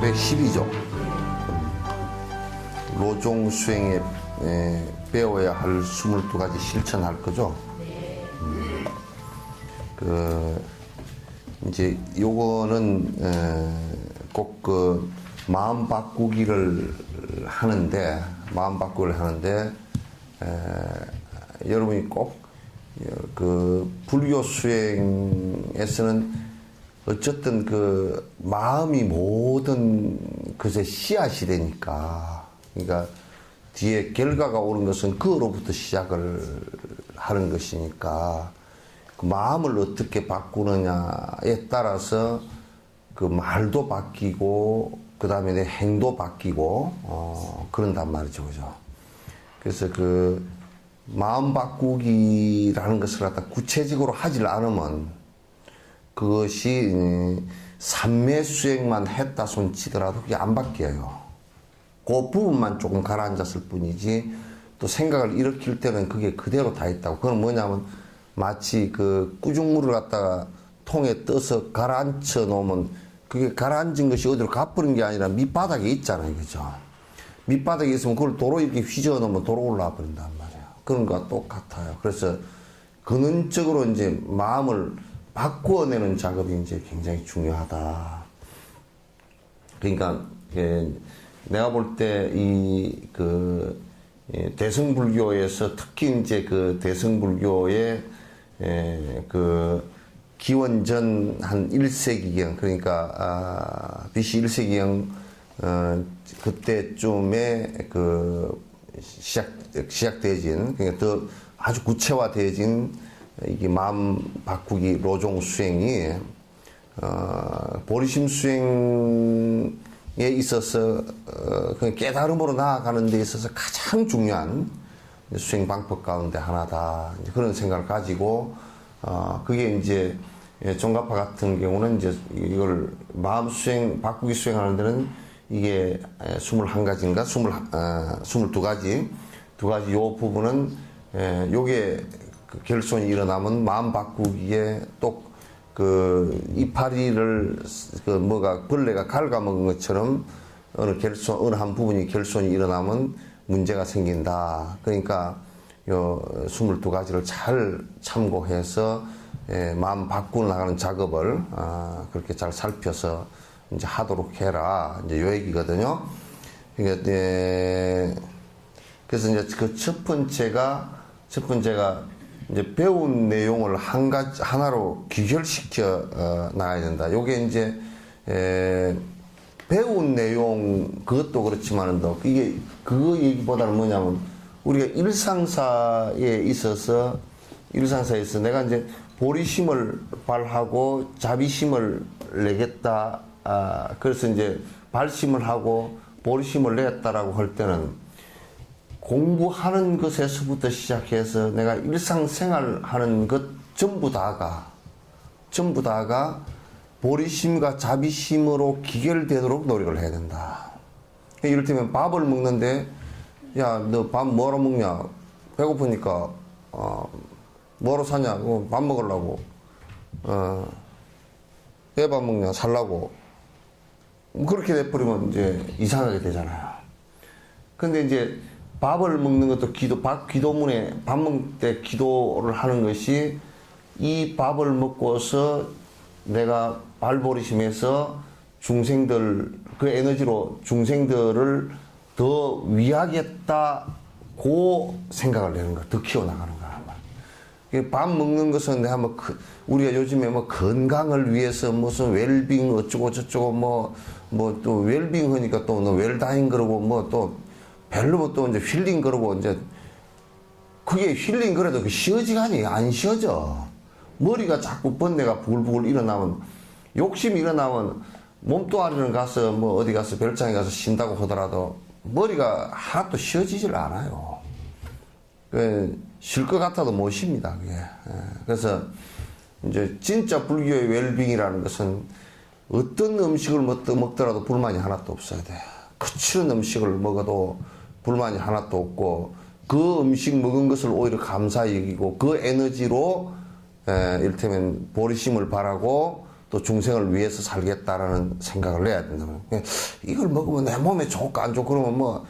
312조 로종 수행에 배워야 할 22가지 실천할 거죠. 이제 요거는 꼭 그 마음 바꾸기를 하는데 여러분이 꼭 그 불교 수행에서는 어쨌든 그 마음이 모든 것의 씨앗이 되니까, 그러니까 뒤에 결과가 오는 것은 그로부터 시작을 하는 것이니까 그 마음을 어떻게 바꾸느냐에 따라서 그 말도 바뀌고 그 다음에 내 행도 바뀌고 그런단 말이죠, 그죠? 그래서 그 마음 바꾸기라는 것을 갖다 구체적으로 하질 않으면 그것이 삼매 수행만 했다 손치더라도 그게 안 바뀌어요. 그 부분만 조금 가라앉았을 뿐이지 또 생각을 일으킬 때는 그게 그대로 다 있다고. 그건 뭐냐면 마치 그 꾸중물을 갖다가 통에 떠서 가라앉혀 놓으면 그게 가라앉은 것이 어디로 가버린 게 아니라 밑바닥에 있잖아요, 그죠? 밑바닥에 있으면 그걸 도로 이렇게 휘저어 놓으면 도로 올라와 버린단 말이에요. 그런 거와 똑같아요. 그래서 근원적으로 이제 마음을 바꾸어내는 작업이 이제 굉장히 중요하다. 그러니까 내가 볼 때 대승불교에서 특히 이제 그 대승불교의 그 기원전 한 1세기경, 그러니까 BC 1세기경 그때쯤에 그 시작되어진, 그러니까 더 아주 구체화되어진 이게 마음 바꾸기 로종 수행이 보리심 수행에 있어서 그 깨달음으로 나아가는 데 있어서 가장 중요한 수행 방법 가운데 하나다, 이제 그런 생각을 가지고 그게 이제 종가파 같은 경우는 이제 이걸 마음 수행 바꾸기 수행하는 데는 이게 21가지인가 22가지 요 부분은 요게 그 결손이 일어나면 마음 바꾸기에 또 그 이파리를 그 뭐가 벌레가 갉아먹은 것처럼 어느 한 부분이 결손이 일어나면 문제가 생긴다. 그러니까 요 22가지를 잘 참고해서 마음 바꾸어 나가는 작업을 그렇게 잘 살펴서 이제 하도록 해라, 이제 요 얘기거든요. 그러니까 그래서 이제 그 첫 번째가 이제 배운 내용을 하나로 귀결시켜 나가야 된다. 요게 이제 배운 내용 그것도 그렇지만은 더 이게 그거 얘기보다는 뭐냐면 우리가 일상사에 있어서 내가 이제 보리심을 발하고 자비심을 내겠다. 그래서 이제 발심을 하고 보리심을 내겠다라고 할 때는 공부하는 것에서부터 시작해서 내가 일상생활 하는 것 전부 다가 보리심과 자비심으로 기결되도록 노력을 해야 된다. 이를테면 밥을 먹는데, 야, 너 밥 뭐로 먹냐? 배고프니까, 뭐로 사냐? 밥 먹으려고. 왜 밥 먹냐? 살라고. 그렇게 돼버리면 이제 이상하게 되잖아요. 근데 이제 밥을 먹는 것도 기도문에 밥 먹을 때 기도를 하는 것이 이 밥을 먹고서 내가 발보리심에서 중생들, 그 에너지로 중생들을 더 위하겠다고 생각을 내는 거야. 더 키워나가는 거야. 밥 먹는 것은 내가 우리가 요즘에 건강을 위해서 무슨 웰빙 어쩌고 저쩌고 또 웰빙 하니까 또 웰다잉 그러고 또 별로 또 이제 힐링 그러고 이제 그게 힐링 그래도 그 쉬어지가니 안 쉬어져. 머리가 자꾸 번뇌가 부글부글 일어나면, 욕심이 일어나면 몸뚱 아리는 가서 어디 가서 별장에 가서 쉰다고 하더라도 머리가 하나도 쉬어지질 않아요. 쉴 것 같아도 못 쉽니다, 그게. 그래서 이제 진짜 불교의 웰빙이라는 것은 어떤 음식을 먹더라도 불만이 하나도 없어야 돼. 거칠은 음식을 먹어도 불만이 하나도 없고, 그 음식 먹은 것을 오히려 감사히 여기고, 그 에너지로 이를테면 보리심을 바라고 또 중생을 위해서 살겠다라는 생각을 내야 된다면, 이걸 먹으면 내 몸에 좋을까 안 좋고 그러면 뭐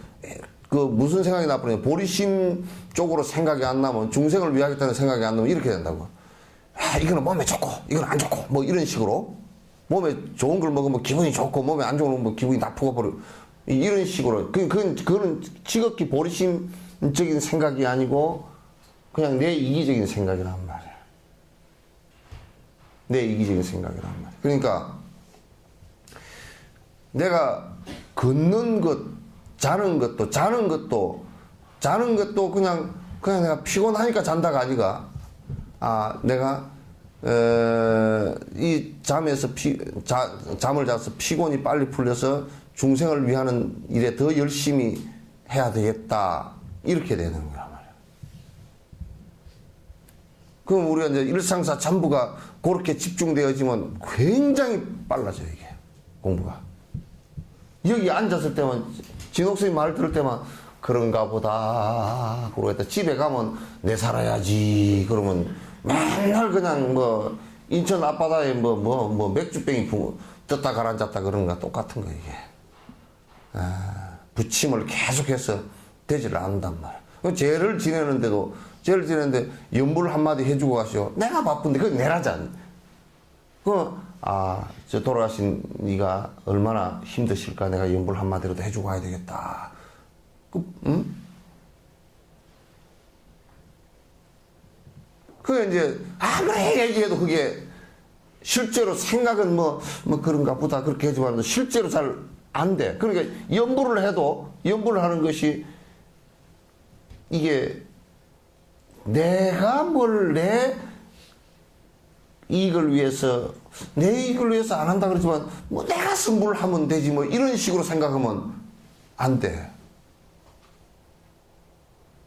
그 무슨 생각이 나쁘냐, 보리심 쪽으로 생각이 안 나면, 중생을 위하겠다는 생각이 안 나면 이렇게 된다고. 이거는 몸에 좋고 이건 안 좋고 뭐 이런 식으로, 몸에 좋은 걸 먹으면 기분이 좋고 몸에 안 좋은 걸 먹으면 기분이 나쁘고 버려, 이런 식으로. 그거는 지극히 보리심적인 생각이 아니고 그냥 내 이기적인 생각이란 말이야. 내 이기적인 생각이란 말이야. 그러니까 내가 걷는 것, 자는 것도 그냥 내가 피곤하니까 잔다가 아니가. 내가 이 잠에서 잠을 자서 피곤이 빨리 풀려서 중생을 위하는 일에 더 열심히 해야 되겠다, 이렇게 되는 거란 말이야. 그럼 우리가 이제 일상사 전부가 그렇게 집중되어지면 굉장히 빨라져요, 이게 공부가. 여기 앉았을 때만, 진옥선생님 말 들을 때만 그런가 보다 그러겠다. 집에 가면 내 살아야지 그러면 맨날 그냥 뭐 인천 앞바다에 뭐 맥주병이 떴다 가라앉았다 그런 거랑 똑같은 거야, 이게. 부침을 계속해서 되지를 않는단 말이야. 죄를 지내는데 연불 한마디 해주고 가시오. 내가 바쁜데 그게 내라잖아. 저 돌아가신 네가 얼마나 힘드실까, 내가 연불 한마디라도 해주고 가야 되겠다. 응? 그게 이제 아무리 얘기해도 그게 실제로 생각은 뭐 그런가 보다 그렇게 하지만 실제로 잘 안 돼. 그러니까 연불을 해도, 연불을 하는 것이 이게 내가 내 이익을 위해서 안 한다 그러지만 뭐 내가 승부를 하면 되지 뭐 이런 식으로 생각하면 안 돼.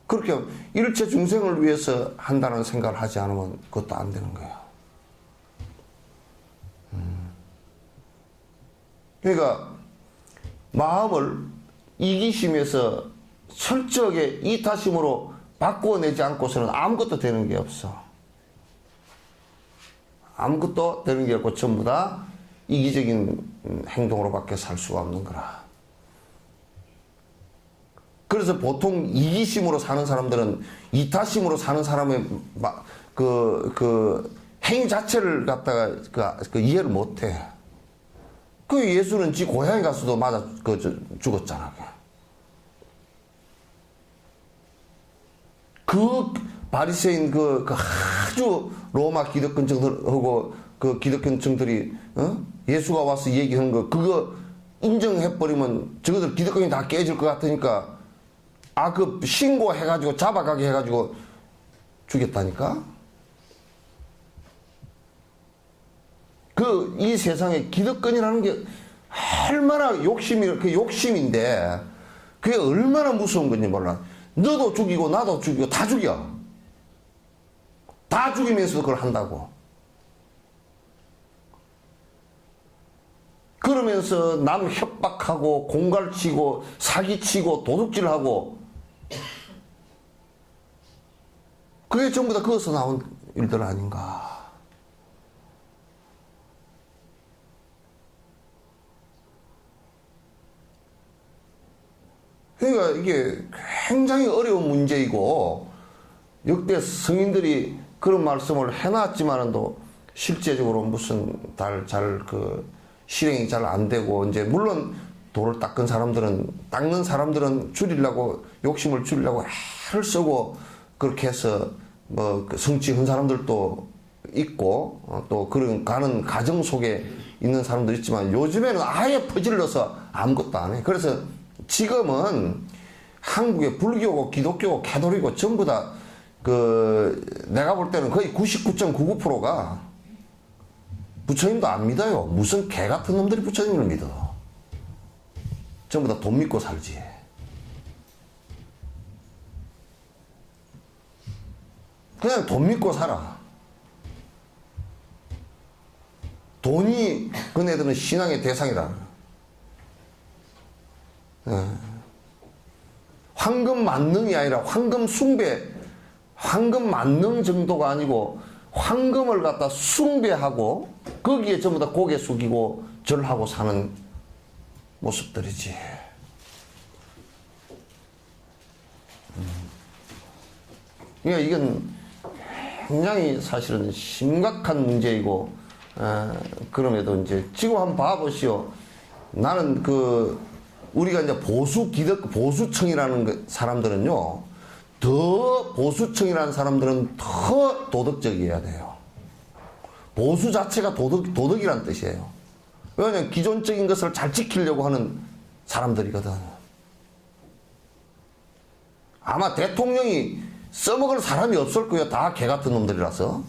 그렇게 일체 중생을 위해서 한다는 생각을 하지 않으면 그것도 안 되는 거야. 그러니까 마음을 이기심에서 철저하게 이타심으로 바꾸어내지 않고서는 아무것도 되는 게 없어. 아무것도 되는 게 없고 전부 다 이기적인 행동으로밖에 살 수가 없는 거라. 그래서 보통 이기심으로 사는 사람들은 이타심으로 사는 사람의 행위 자체를 갖다가 이해를 못 해. 그 예수는 지 고향에 가서도 맞아 죽었잖아. 그 바리새인 아주 로마 기득권층들하고 그 기득권층들이 예수가 와서 얘기하는 거 그거 인정해버리면 저것들 기득권이 다 깨질 것 같으니까 신고해가지고 잡아가게 해가지고 죽였다니까. 이 세상에 기득권이라는 게 얼마나 욕심인데 그게 얼마나 무서운 건지 몰라. 너도 죽이고 나도 죽이고 다 죽여. 다 죽이면서도 그걸 한다고. 그러면서 남 협박하고 공갈치고 사기치고 도둑질하고 그게 전부 다 거기서 나온 일들 아닌가. 그러니까 이게 굉장히 어려운 문제이고 역대 성인들이 그런 말씀을 해놨지만도 실제적으로 무슨 실행이 잘 안 되고 이제 물론 돌을 닦는 사람들은 줄이려고 욕심을 줄이려고 애를 쓰고 그렇게 해서 성취한 사람들도 있고 또 그런 가는 과정 속에 있는 사람도 있지만 요즘에는 아예 퍼질러서 아무것도 안 해. 그래서 지금은 한국의 불교고 기독교고 캐톨릭고 전부 다 내가 볼 때는 거의 99.99%가 부처님도 안 믿어요. 무슨 개 같은 놈들이 부처님을 믿어. 전부 다 돈 믿고 살지. 그냥 돈 믿고 살아. 돈이 그네들은 신앙의 대상이다. 황금 만능이 아니라 황금 숭배, 황금 만능 정도가 아니고 황금을 갖다 숭배하고 거기에 전부 다 고개 숙이고 절하고 사는 모습들이지. 그러니까 이건 굉장히 사실은 심각한 문제이고, 그럼에도 이제 지금 한번 봐보시오. 나는 우리가 이제 보수층이라는 사람들은요, 더 보수층이라는 사람들은 더 도덕적이어야 돼요. 보수 자체가 도덕이란 뜻이에요. 왜냐면 기존적인 것을 잘 지키려고 하는 사람들이거든. 아마 대통령이 써먹을 사람이 없을 거예요. 다 개 같은 놈들이라서.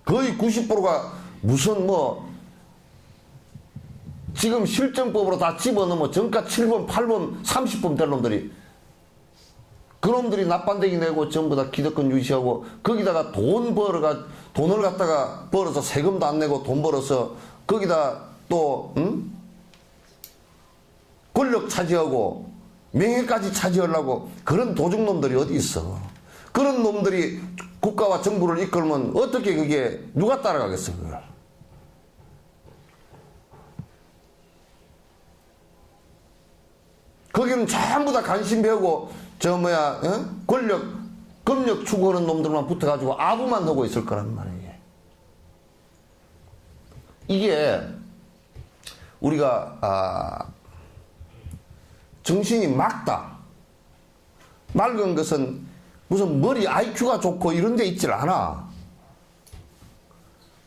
거의 90%가 무슨 지금 실정법으로 다 집어넣으면 정가 7번, 8번, 30번 될 놈들이, 그놈들이 납반대기 내고 전부 다 기득권 유지하고, 거기다가 돈을 갖다가 벌어서 세금도 안 내고 돈 벌어서 거기다 또 권력 차지하고 명예까지 차지하려고 그런 도둑놈들이 어디 있어. 그런 놈들이 국가와 정부를 이끌면 어떻게 그게 누가 따라가겠어 그걸. 거기는 전부 다 관심 배우고 권력, 검역 추구하는 놈들만 붙어가지고 아부만 하고 있을 거란 말이에요. 이게 우리가 정신이 맑다. 맑은 것은 무슨 머리 IQ가 좋고 이런 데 있질 않아.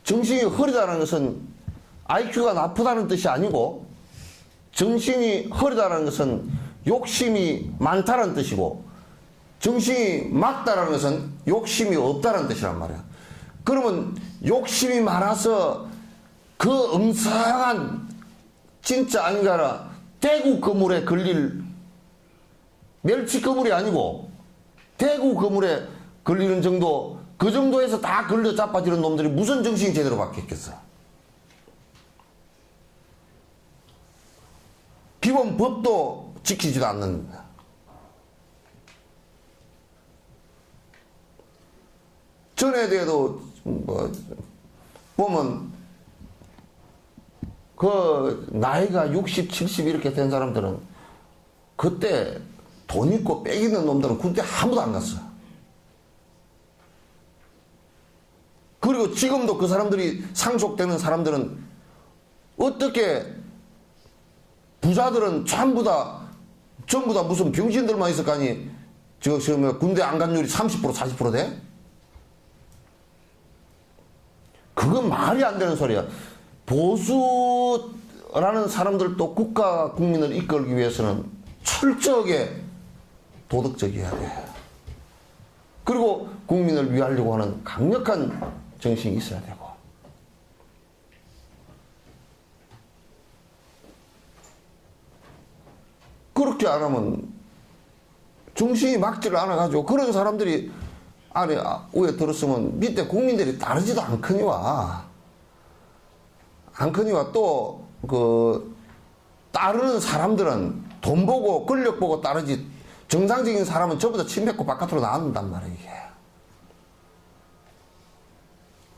정신이 흐리다는 것은 IQ가 나쁘다는 뜻이 아니고, 정신이 흐리다는 것은 욕심이 많다는 뜻이고, 정신이 맑다는 것은 욕심이 없다는 뜻이란 말이야. 그러면 욕심이 많아서 그 음성한 진짜 아닌가라 대구 그물에 걸릴, 멸치 그물이 아니고 대구 그물에 걸리는 정도, 그 정도에서 다 걸려 자빠지는 놈들이 무슨 정신이 제대로 바뀌었겠어. 기본 법도 지키지도 않는. 전에도 보면 나이가 60, 70 이렇게 된 사람들은 그때 돈 있고 빽 있는 놈들은 군대 아무도 안 갔어. 그리고 지금도 그 사람들이 상속되는 사람들은 어떻게, 부자들은 전부 다 무슨 병신들만 있을 거 아니, 지금 군대 안 간 율이 30%, 40% 돼? 그건 말이 안 되는 소리야. 보수라는 사람들도 국가, 국민을 이끌기 위해서는 철저하게 도덕적이어야 돼. 그리고 국민을 위하려고 하는 강력한 정신이 있어야 되고. 그렇게 안 하면 정신이 막지를 않아가지고, 그런 사람들이 위에 들었으면 밑에 국민들이 따르지도 않거니와 또 따르는 사람들은 돈 보고 권력 보고 따르지, 정상적인 사람은 전부 다 침 뱉고 바깥으로 나앉는단 말이야. 이게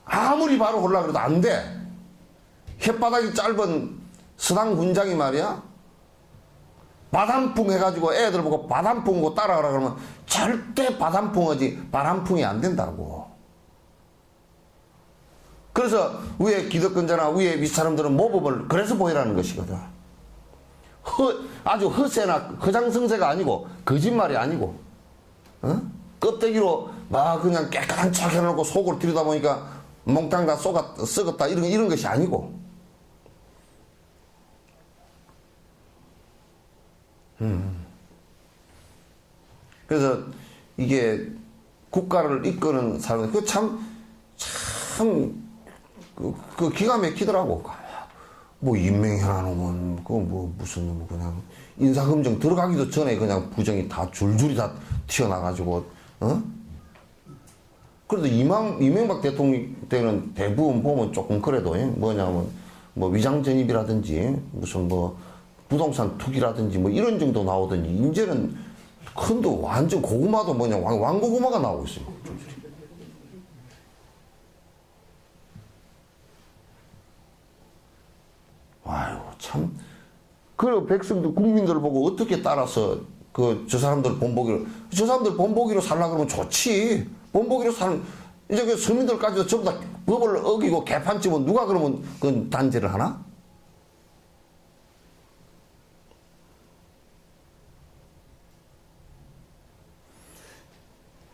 아무리 바로 올라 그래도 안 돼. 혓바닥이 짧은 서당 군장이 말이야, 바람풍 해가지고 애들 보고 바람풍고 따라가라 그러면 절대 바람풍이지 바람풍이 안 된다고. 그래서 위에 기득권자나 위에 윗사람들은 모범을 그래서 보이라는 것이거든. 아주 허세나 허장성세가 아니고, 거짓말이 아니고, 껍데기로 막 그냥 깨끗한 척 해놓고 속으로 들여다보니까 몽땅 다 썩었다 이런 것이 아니고. 그래서 이게 국가를 이끄는 사람, 기가 막히더라고. 임명해라 놓으면, 무슨 그냥 인사검증 들어가기도 전에 그냥 부정이 다 줄줄이 다 튀어나가지고, 그래도 이명박 대통령 때는 대부분 보면 조금 그래도, 뭐냐면, 위장전입이라든지, 무슨 부동산 투기라든지 이런 정도 나오더니, 이제는 큰도 완전 고구마도 왕고구마가 나오고 있어요. 참. 그리고 백성들, 국민들 보고 어떻게 따라서 저 사람들 저 사람들 본보기로 살라 그러면 좋지. 본보기로 사는, 이제 그 서민들까지도 전부 다 법을 어기고 개판 치면 누가 그러면 그건 단죄를 하나?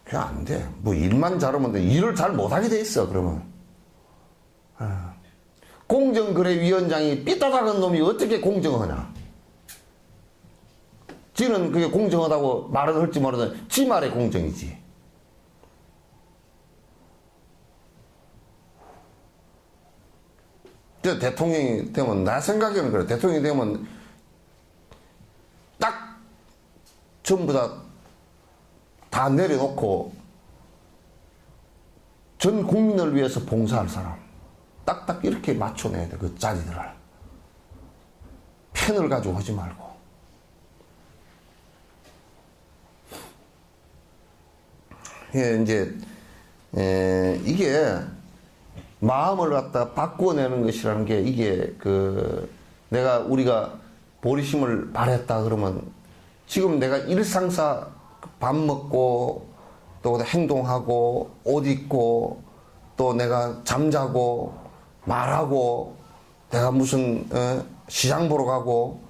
그냥 안 돼. 뭐 일만 잘하면 돼. 일을 잘 못하게 돼 있어, 그러면. 공정거래위원장이 삐딱한 놈이 어떻게 공정하냐? 지는 그게 공정하다고 말은 할지 모르든 지 말의 공정이지. 대통령이 되면, 나 생각에는 그래. 대통령이 되면 딱 전부 다 내려놓고 전 국민을 위해서 봉사할 사람 딱딱 이렇게 맞춰내야 돼. 그 자리들을 편을 가지고 하지 말고. 예, 이제 이게 마음을 갖다 바꿔내는 것이라는 게, 이게 우리가 보리심을 발했다 그러면, 지금 내가 일상사 밥 먹고 또 행동하고 옷 입고 또 내가 잠자고 말하고 내가 무슨 시장 보러 가고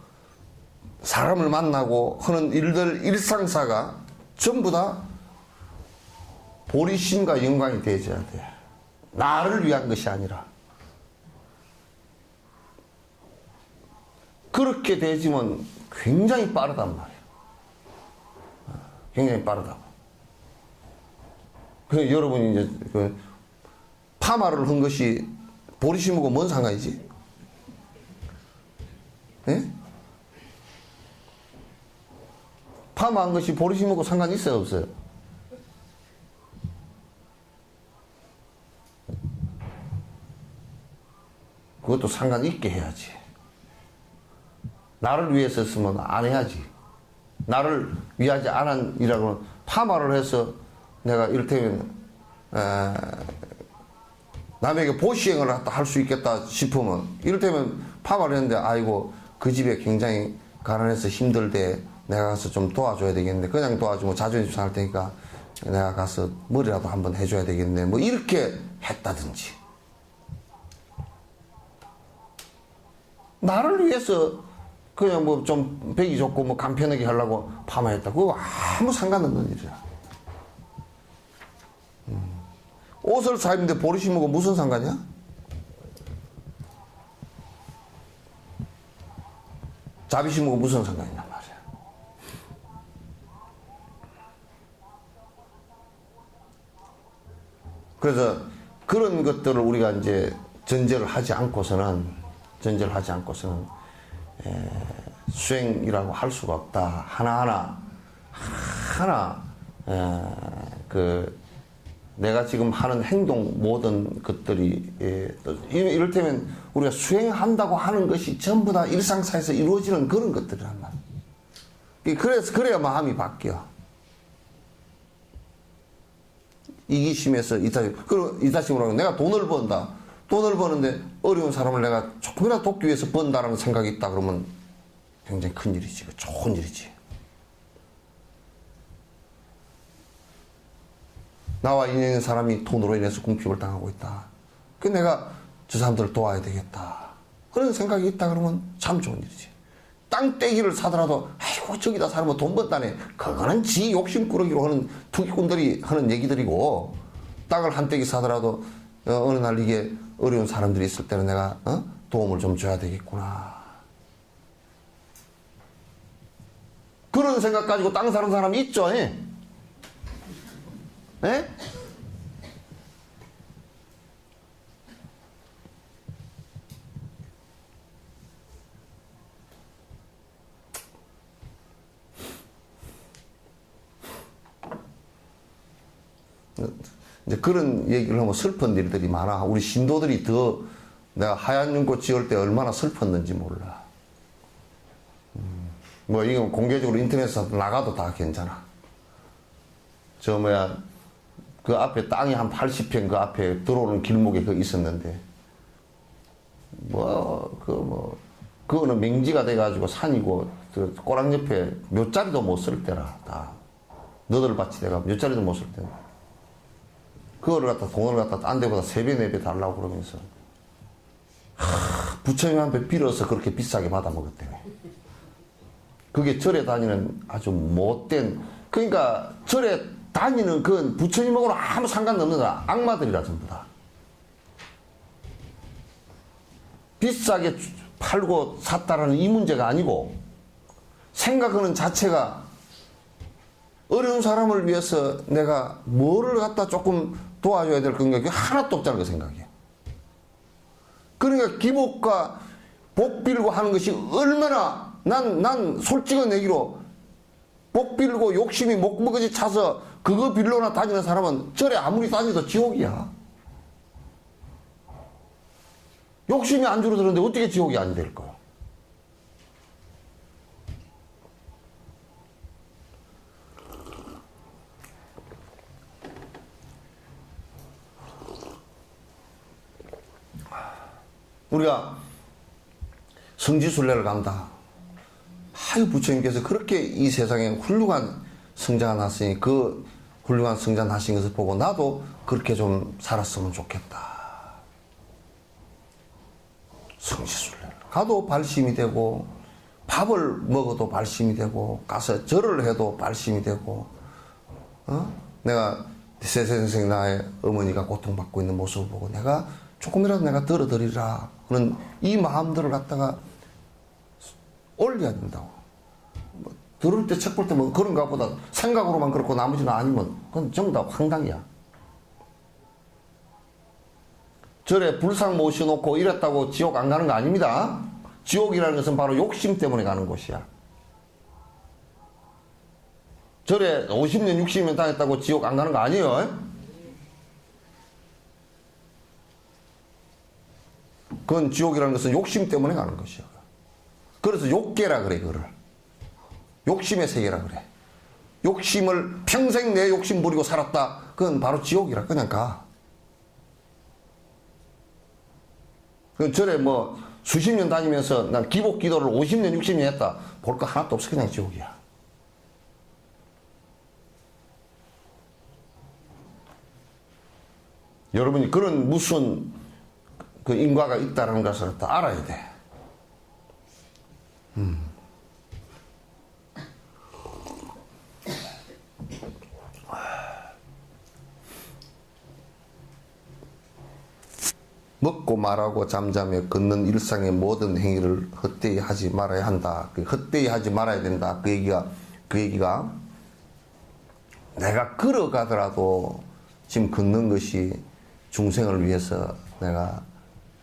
사람을 만나고 하는 일들, 일상사가 전부 다 보리심과 연관이 되어야 돼. 나를 위한 것이 아니라. 그렇게 되지면 굉장히 빠르단 말이에요. 굉장히 빠르다고. 그래서 여러분이 이제 파마를 한 것이 보리심하고 뭔 상관이지? 예? 파마한 것이 보리심하고 상관이 있어요, 없어요? 그것도 상관 있게 해야지. 나를 위해서 했으면 안 해야지. 나를 위하지 않은 일하고는 파마를 해서 내가 이를테면 남에게 보시행을 할 수 있겠다 싶으면, 이를테면 파마를 했는데 아이고 그 집에 굉장히 가난해서 힘들대, 내가 가서 좀 도와줘야 되겠는데, 그냥 도와주면 자존심 상할 테니까 내가 가서 머리라도 한번 해줘야 되겠네, 뭐 이렇게 했다든지. 나를 위해서 그냥 뭐 좀 배기 좋고 뭐 간편하게 하려고 파마했다. 그거 아무 상관없는 일이야. 옷을 사입는데 보리심하고 무슨 상관이야? 자비심하고 무슨 상관이냐 말이야. 그래서 그런 것들을 우리가 이제 전제를 하지 않고서는 수행이라고 할 수가 없다. 하나 내가 지금 하는 행동 모든 것들이 이를테면 우리가 수행한다고 하는 것이 전부 다 일상사에서 이루어지는 그런 것들이란 말이야. 그래야 마음이 바뀌어. 이기심에서 이타심. 그리고 이타심으로 하면 내가 돈을 번다. 돈을 버는데 어려운 사람을 내가 조금이라도 돕기 위해서 번다라는 생각이 있다 그러면 굉장히 큰 일이지. 좋은 일이지. 나와 인연인 사람이 돈으로 인해서 궁핍을 당하고 있다. 그 내가 저 사람들을 도와야 되겠다. 그런 생각이 있다 그러면 참 좋은 일이지. 땅떼기를 사더라도 아이고 저기다 사람은 돈 번다네. 그거는 지 욕심꾸러기로 하는 투기꾼들이 하는 얘기들이고, 땅을 한 떼기 사더라도 어느 날 이게 어려운 사람들이 있을 때는 내가 도움을 좀 줘야 되겠구나. 그런 생각 가지고 땅 사는 사람이 있죠. 예? 예? 이제 그런 얘기를 하면 슬픈 일들이 많아. 우리 신도들이 더 내가 하얀 연꽃 지을 때 얼마나 슬펐는지 몰라. 뭐 이건 공개적으로 인터넷에서 나가도 다 괜찮아. 그 앞에 땅이 한 80평 그 앞에 들어오는 길목에 그 있었는데 그거는 맹지가 돼가지고 산이고 그 꼬랑 옆에 묘자리도 못 쓸 때라 다 너덜밭이 돼가 묘자리도 못 쓸 때. 그거를 갖다 돈을 갖다 딴 데보다 3배 4배 달라고 그러면서 부처님한테 빌어서 그렇게 비싸게 받아 먹었대네. 그게 절에 다니는 아주 못된, 그러니까 절에 다니는 그 부처님하고는 아무 상관없는 악마들이라 전부 다. 비싸게 팔고 샀다라는 이 문제가 아니고 생각하는 자체가 어려운 사람을 위해서 내가 뭐를 갖다 조금 도와줘야 될 건가, 그게 하나도 없다는 그 생각이에요. 그러니까 기복과 복 빌고 하는 것이 얼마나 난 솔직한 얘기로 복 빌고 욕심이 목먹어지 차서 그거 빌러나 다니는 사람은 절에 아무리 다녀도 지옥이야. 욕심이 안 줄어드는데 어떻게 지옥이 안 될 거야? 우리가 성지순례를 간다. 아유, 부처님께서 그렇게 이 세상에 훌륭한 성자가 났으니 그 훌륭한 성자 나신 것을 보고 나도 그렇게 좀 살았으면 좋겠다. 성지순례를 가도 발심이 되고, 밥을 먹어도 발심이 되고, 가서 절을 해도 발심이 되고, 내가 세세생생 나의 어머니가 고통받고 있는 모습을 보고 내가 조금이라도 내가 덜어드리라 하는 이 마음들을 갖다가 올려야 된다고. 뭐 들을 때 책 볼 때 뭐 그런가 보다 생각으로만 그렇고 나머지는 아니면 그건 전부 다 황당이야. 절에 불상 모셔놓고 이랬다고 지옥 안 가는 거 아닙니다. 지옥이라는 것은 바로 욕심 때문에 가는 곳이야. 절에 50년 60년 다녔다고 지옥 안 가는 거 아니에요. 그건 지옥이라는 것은 욕심 때문에 가는 것이야. 그래서 욕계라 그래, 그거를. 욕심의 세계라 그래. 욕심을 평생 내 욕심 부리고 살았다. 그건 바로 지옥이라. 그냥 가. 그 절에 뭐 수십 년 다니면서 난 기복 기도를 50년 60년 했다. 볼 거 하나도 없어. 그냥 지옥이야. 여러분이 그런 무슨 그 인과가 있다는 것을 다 알아야 돼. 먹고 말하고 잠자며 걷는 일상의 모든 행위를 헛되이 하지 말아야 한다. 헛되이 하지 말아야 된다. 그 얘기가 내가 걸어가더라도 지금 걷는 것이 중생을 위해서 내가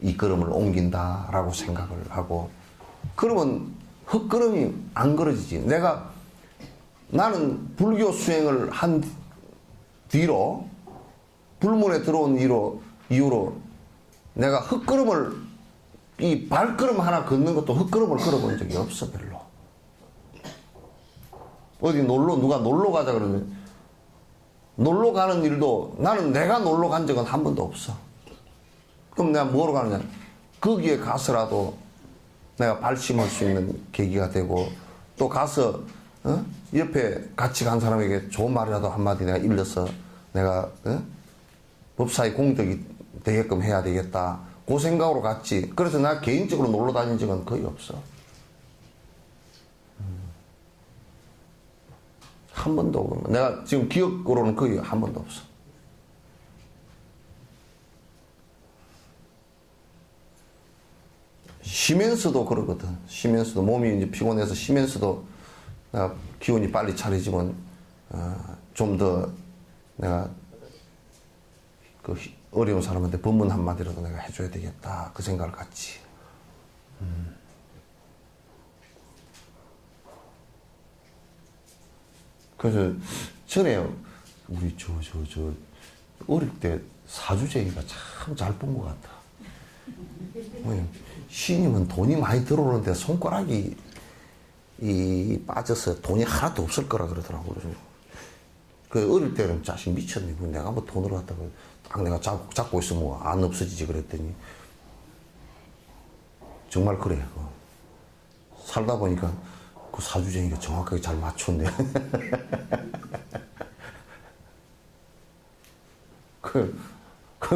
이 걸음을 옮긴다라고 생각을 하고, 그러면 헛걸음이 안 걸어지지. 나는 불교 수행을 한 뒤로, 불문에 들어온 이후로 내가 헛걸음을, 이 발걸음 하나 걷는 것도 헛걸음을 걸어본 적이 없어, 별로. 어디 누가 놀러 가자 그러면, 놀러 가는 일도 나는 내가 놀러 간 적은 한 번도 없어. 그럼 내가 뭐로 가느냐? 거기에 가서라도 내가 발심할 수 있는 계기가 되고, 또 가서 옆에 같이 간 사람에게 좋은 말이라도 한마디 내가 일러서 내가 법사의 공덕이 되게끔 해야 되겠다. 그 생각으로 갔지. 그래서 나 개인적으로 놀러 다닌 적은 거의 없어. 한 번도 없고. 내가 지금 기억으로는 거의 한 번도 없어. 쉬면서도 그러거든. 쉬면서도 몸이 이제 피곤해서 쉬면서도 내가 기운이 빨리 차리지만 좀 더 내가 그 어려운 사람한테 법문 한마디라도 내가 해줘야 되겠다. 그 생각을 갖지. 그래서 전에 우리 저 어릴 때 사주쟁이가 참 잘 본 것 같다. 신임은 돈이 많이 들어오는데 손가락이 빠져서 돈이 하나도 없을 거라 그러더라고. 그 어릴 때는 자식 미쳤네. 내가 뭐 돈을 갖다가 딱 내가 잡고 있으면 안 없어지지 그랬더니 정말 그래. 살다 보니까 그 사주쟁이가 정확하게 잘 맞췄네.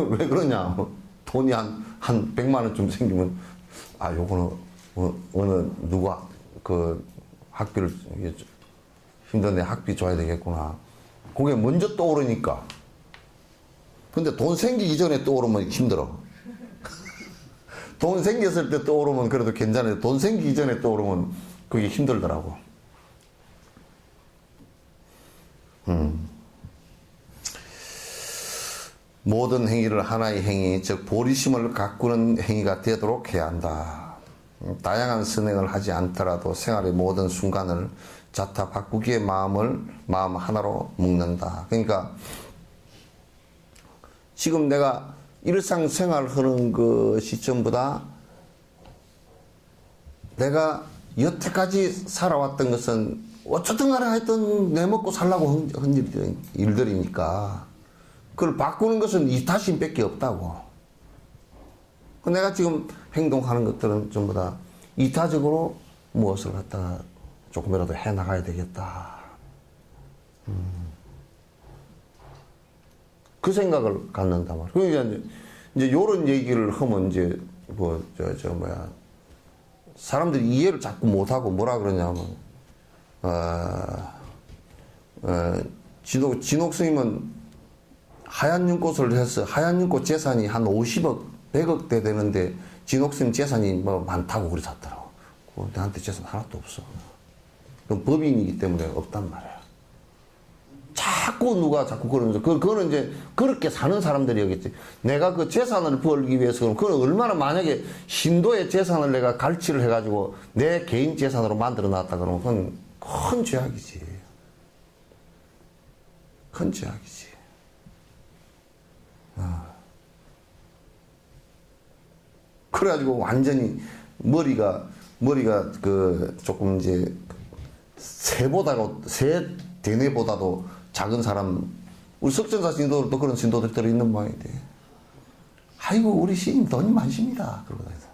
왜 그러냐. 돈이 한 100만 원쯤 생기면, 아, 요거는, 어느, 누가, 학비를, 힘든데 학비 줘야 되겠구나. 그게 먼저 떠오르니까. 근데 돈 생기기 전에 떠오르면 힘들어. 돈 생겼을 때 떠오르면 그래도 괜찮은데, 돈 생기기 전에 떠오르면 그게 힘들더라고. 모든 행위를 하나의 행위, 즉 보리심을 가꾸는 행위가 되도록 해야 한다. 다양한 선행을 하지 않더라도 생활의 모든 순간을 자타 바꾸기에 마음 하나로 묶는다. 그러니까 지금 내가 일상생활 하는 것이 전부 다 내가 여태까지 살아왔던 것은 어쨌든 간에 하여튼 내 먹고 살라고 한 일들이니까 그걸 바꾸는 것은 이타심밖에 없다고. 내가 지금 행동하는 것들은 전부 다 이타적으로 무엇을 갖다가 조금이라도 해나가야 되겠다. 그 생각을 갖는단 말이야. 그러니까 이제 요런 얘기를 하면 이제 사람들이 이해를 자꾸 못하고 뭐라 그러냐면, 진옥 스님은 하얀 윤꽃을 해서 하얀 윤꽃 재산이 한 50억, 100억 대 되는데 진옥 스님 재산이 뭐 많다고 그러셨더라고. 나한테 재산 하나도 없어. 그럼 법인이기 때문에 없단 말이야. 자꾸 그러면서, 그거는 이제 그렇게 사는 사람들이었겠지. 내가 그 재산을 벌기 위해서, 그건 얼마나 만약에 신도의 재산을 내가 갈취를 해가지고 내 개인 재산으로 만들어 놨다 그러면 그건 큰 죄악이지. 큰 죄악이지. 그래가지고 완전히 머리가 조금 이제 새 대뇌보다도 작은 사람, 우리 석전사 신도들도 그런 신도들 들어있는 모양인데, 아이고, 우리 시님 돈이 많습니다. 그러고 다녀서.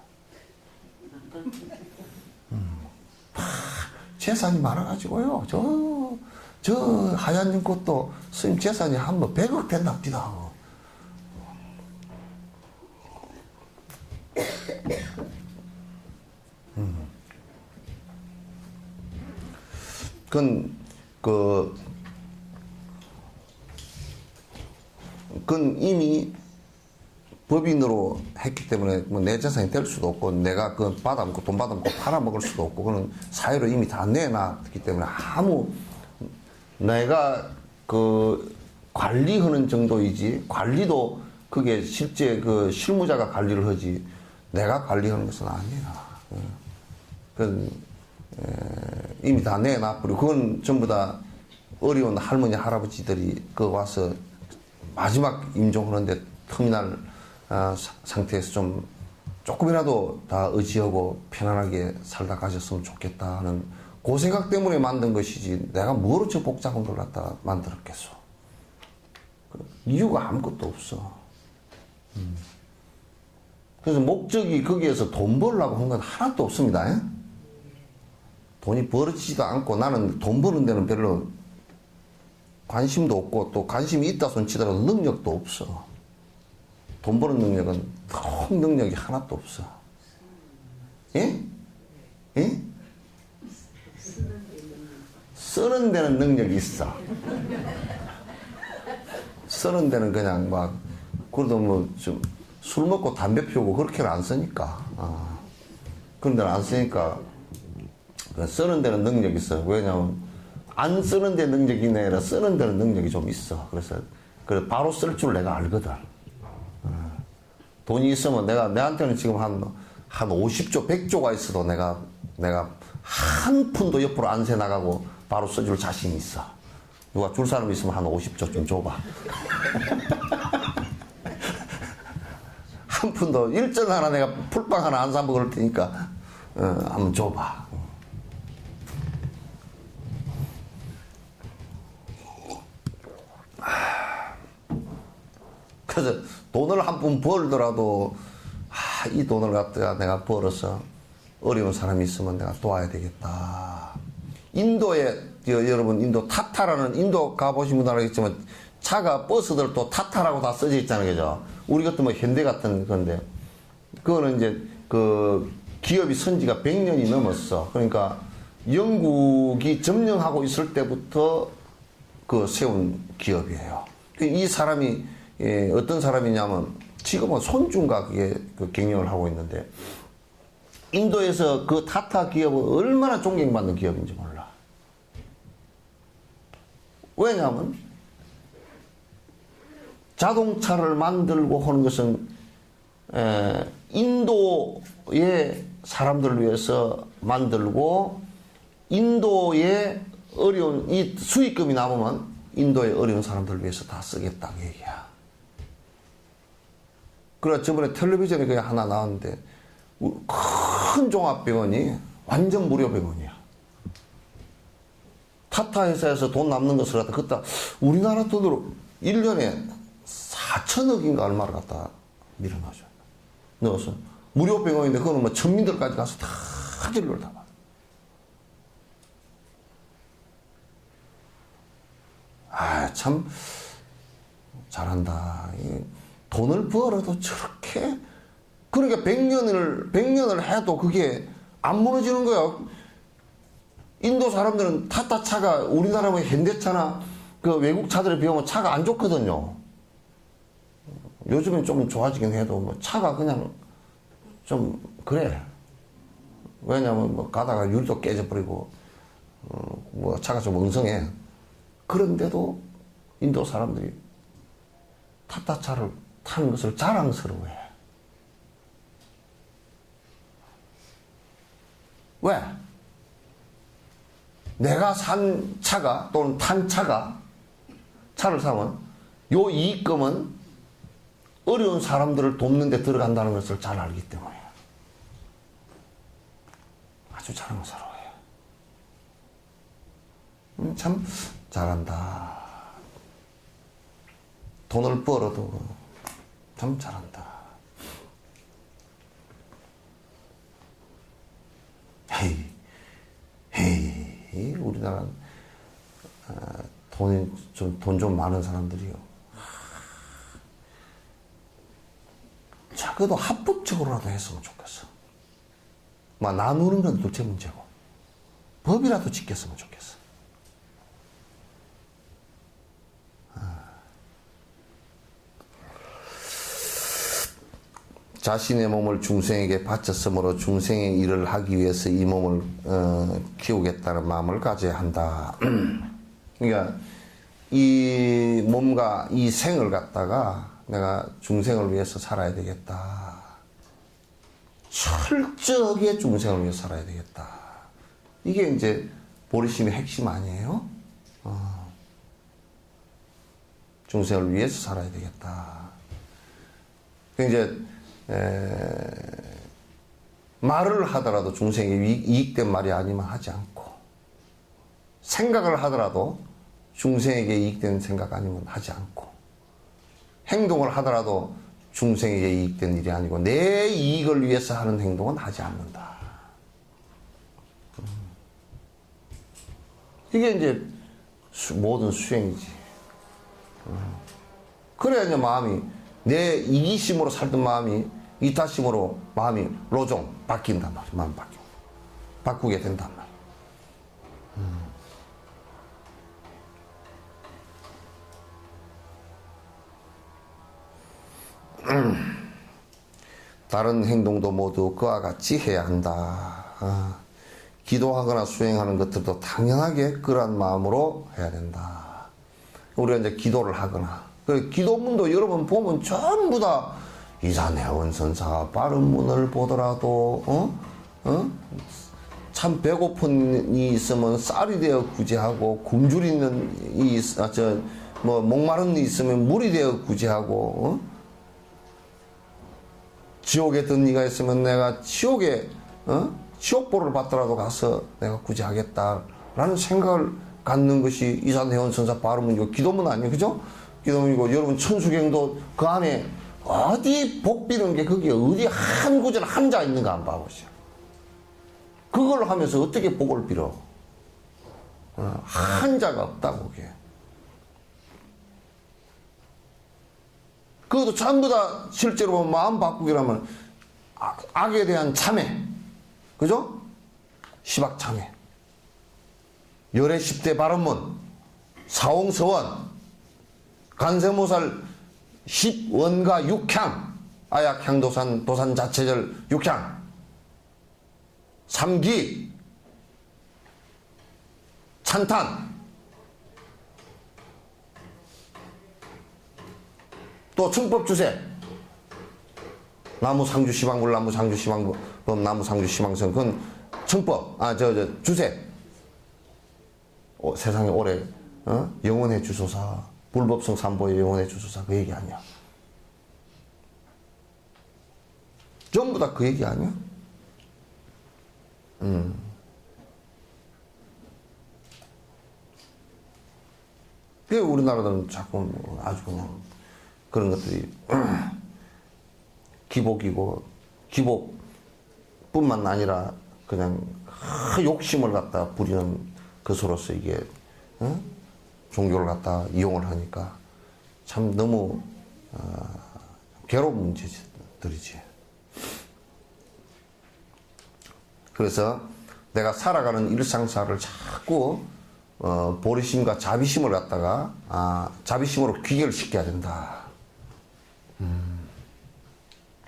재산이 많아가지고요. 저 하얀 윤꽃도 스님 재산이 한 100억 된답니다 하고. 그건 이미 법인으로 했기 때문에 뭐 내 재산이 될 수도 없고, 내가 돈 받아먹고 팔아먹을 수도 없고, 그는 사유로 이미 다 내놨기 때문에 내가 관리하는 정도이지, 관리도 그게 실제 실무자가 관리를 하지, 내가 관리하는 것은 아니야. 그건 이미 다 내놔버리고, 그건 전부 다 어려운 할머니, 할아버지들이 와서 마지막 임종하는데 터미널 상태에서 조금이라도 다 의지하고 편안하게 살다 가셨으면 좋겠다 하는 그 생각 때문에 만든 것이지, 내가 뭐로 저 복잡한 걸 갖다 만들었겠어. 이유가 아무것도 없어. 그래서 목적이 거기에서 돈 벌려고 한 건 하나도 없습니다. 돈이 벌어지지도 않고, 나는 돈 버는 데는 별로 관심도 없고, 또 관심이 있다 손치더라도 능력도 없어. 돈 버는 능력은 통 능력이 하나도 없어. 예? 예? 쓰는 데는 능력이 있어. 쓰는 데는 그냥 그래도 뭐 좀 술 먹고 담배 피우고 그렇게는 안 쓰니까. 그런 데는 안 쓰니까. 쓰는 데는 능력이 있어. 왜냐면 안 쓰는 데 능력이 있는 게 아니라 쓰는 데는 능력이 좀 있어. 그래서 바로 쓸 줄 내가 알거든. 돈이 있으면 내한테는 지금 한 50조, 100조가 있어도 내가 한 푼도 옆으로 안 새 나가고 바로 써줄 자신이 있어. 누가 줄 사람 있으면 한 50조 좀 줘봐. 한 푼도, 일전 하나 내가 풀빵 하나 안 사 먹을 테니까, 한번 줘봐. 그래서 돈을 한 푼 벌더라도, 이 돈을 갖다가 내가 벌어서 어려운 사람이 있으면 내가 도와야 되겠다. 인도에 여러분 인도 타타라는 인도 가보신 분들 알겠지만 차가 버스들도 타타라고 다 써져 있잖아요, 그죠? 우리 같은 뭐 현대 같은 건데 그거는 이제 그 기업이 선지가 100년이 넘었어. 그러니까 영국이 점령하고 있을 때부터 그 세운 기업이에요. 이 사람이 어떤 사람이냐면 지금은 손주가 그게 그 경영을 하고 있는데 인도에서 그 타타 기업은 얼마나 존경받는 기업인지 몰라. 왜냐하면 자동차를 만들고 하는 것은 인도의 사람들을 위해서 만들고 인도의 어려운 이 수익금이 남으면 인도의 어려운 사람들을 위해서 다 쓰겠다 그 얘기야. 그래 저번에 텔레비전에 그게 하나 나왔는데 큰 종합병원이 완전 무료 병원이야. 타타 회사에서 돈 남는 것을 갖다 그때 우리나라 돈으로 1년에 4천억인가 얼마를 갖다 밀어넣어줘. 넣어서 무료 병원인데 그거는 뭐 천민들까지 가서 다 진료를 다 받아. 아, 참 잘한다. 돈을 벌어도 저렇게 그러니까 100년을 해도 그게 안 무너지는 거야. 인도 사람들은 타타 차가 우리나라 뭐 현대차나 그 외국 차들에 비하면 차가 안 좋거든요. 요즘엔 좀 좋아지긴 해도 뭐 차가 그냥 좀 그래. 왜냐면 뭐 가다가 유리도 깨져버리고 뭐 차가 좀 엉성해. 그런데도 인도 사람들이 타타 차를 타는 것을 자랑스러워해. 왜? 내가 산 차가 또는 탄 차가 차를 사면 요 이익금은 어려운 사람들을 돕는 데 들어간다는 것을 잘 알기 때문에 아주 자랑스러워요. 참 잘한다. 돈을 벌어도 참 잘한다. 헤이, 우리나라 돈 좀 많은 사람들이요. 적어도 합법적으로라도 했으면 좋겠어. 막 나누는 건 둘째 문제고 법이라도 지켰으면 좋겠어. 자신의 몸을 중생에게 바쳤으므로 중생의 일을 하기 위해서 이 몸을 키우겠다는 마음을 가져야 한다. 그러니까 이 몸과 이 생을 갖다가 내가 중생을 위해서 살아야 되겠다. 철저하게 중생을 위해서 살아야 되겠다. 이게 이제 보리심의 핵심 아니에요? 중생을 위해서 살아야 되겠다. 이제 말을 하더라도 중생에 이익된 말이 아니면 하지 않고 생각을 하더라도 중생에게 이익된 생각 아니면 하지 않고 행동을 하더라도 중생에게 이익된 일이 아니고 내 이익을 위해서 하는 행동은 하지 않는다. 이게 이제 모든 수행이지. 그래야 이제 마음이 내 이기심으로 살던 마음이 이타심으로 마음이 로종 바뀐단 말이야. 마음 바꾸게 된단 말이야. 다른 행동도 모두 그와 같이 해야 한다. 기도하거나 수행하는 것들도 당연하게 그러한 마음으로 해야 된다. 우리가 이제 기도를 하거나 기도문도 여러분 보면 전부 다 이산해원선사 바른문을 보더라도 참 배고픈 이 있으면 쌀이 되어 구제하고 굶주려 있는 이 목마른 이 있으면 물이 되어 구제하고 지옥에 든 이가 있으면 내가 지옥보를 받더라도 가서 내가 구제하겠다라는 생각을 갖는 것이 이산해원선사 바른문이고 기도문 아니에요, 그죠? 기도문이고 여러분 천수경도 그 안에 어디 복 비는 게 그게 어디 한 구절 한자 있는가 한번 봐보세요. 그걸 하면서 어떻게 복을 빌어? 한자가 없다고, 그게. 그것도 전부 다 실제로 보면 마음 바꾸기라면 악에 대한 참회. 그죠? 시박참회. 열애 10대 발언문. 사홍서원. 간세모살 10원가 6향. 아약향도산 도산자체절 6향. 3기. 찬탄. 또 청법주세. 나무 상주 시방불 나무 상주 시방법 나무 상주 시방성 그건 청법 주세. 세상에 오래 영원해 주소사 불법성 삼보의 영원해 주소사 그 얘기 아니야. 전부 다 그 얘기 아니야? 그게 우리나라는 자꾸 아주 그냥 그런 것들이 기복이고 기복뿐만 아니라 그냥 욕심을 갖다 부리는 것으로서 이게 종교를 갖다 이용을 하니까 참 너무 괴로운 문제들이지. 그래서 내가 살아가는 일상사를 자꾸 보리심과 자비심을 갖다가 자비심으로 귀결시켜야 된다.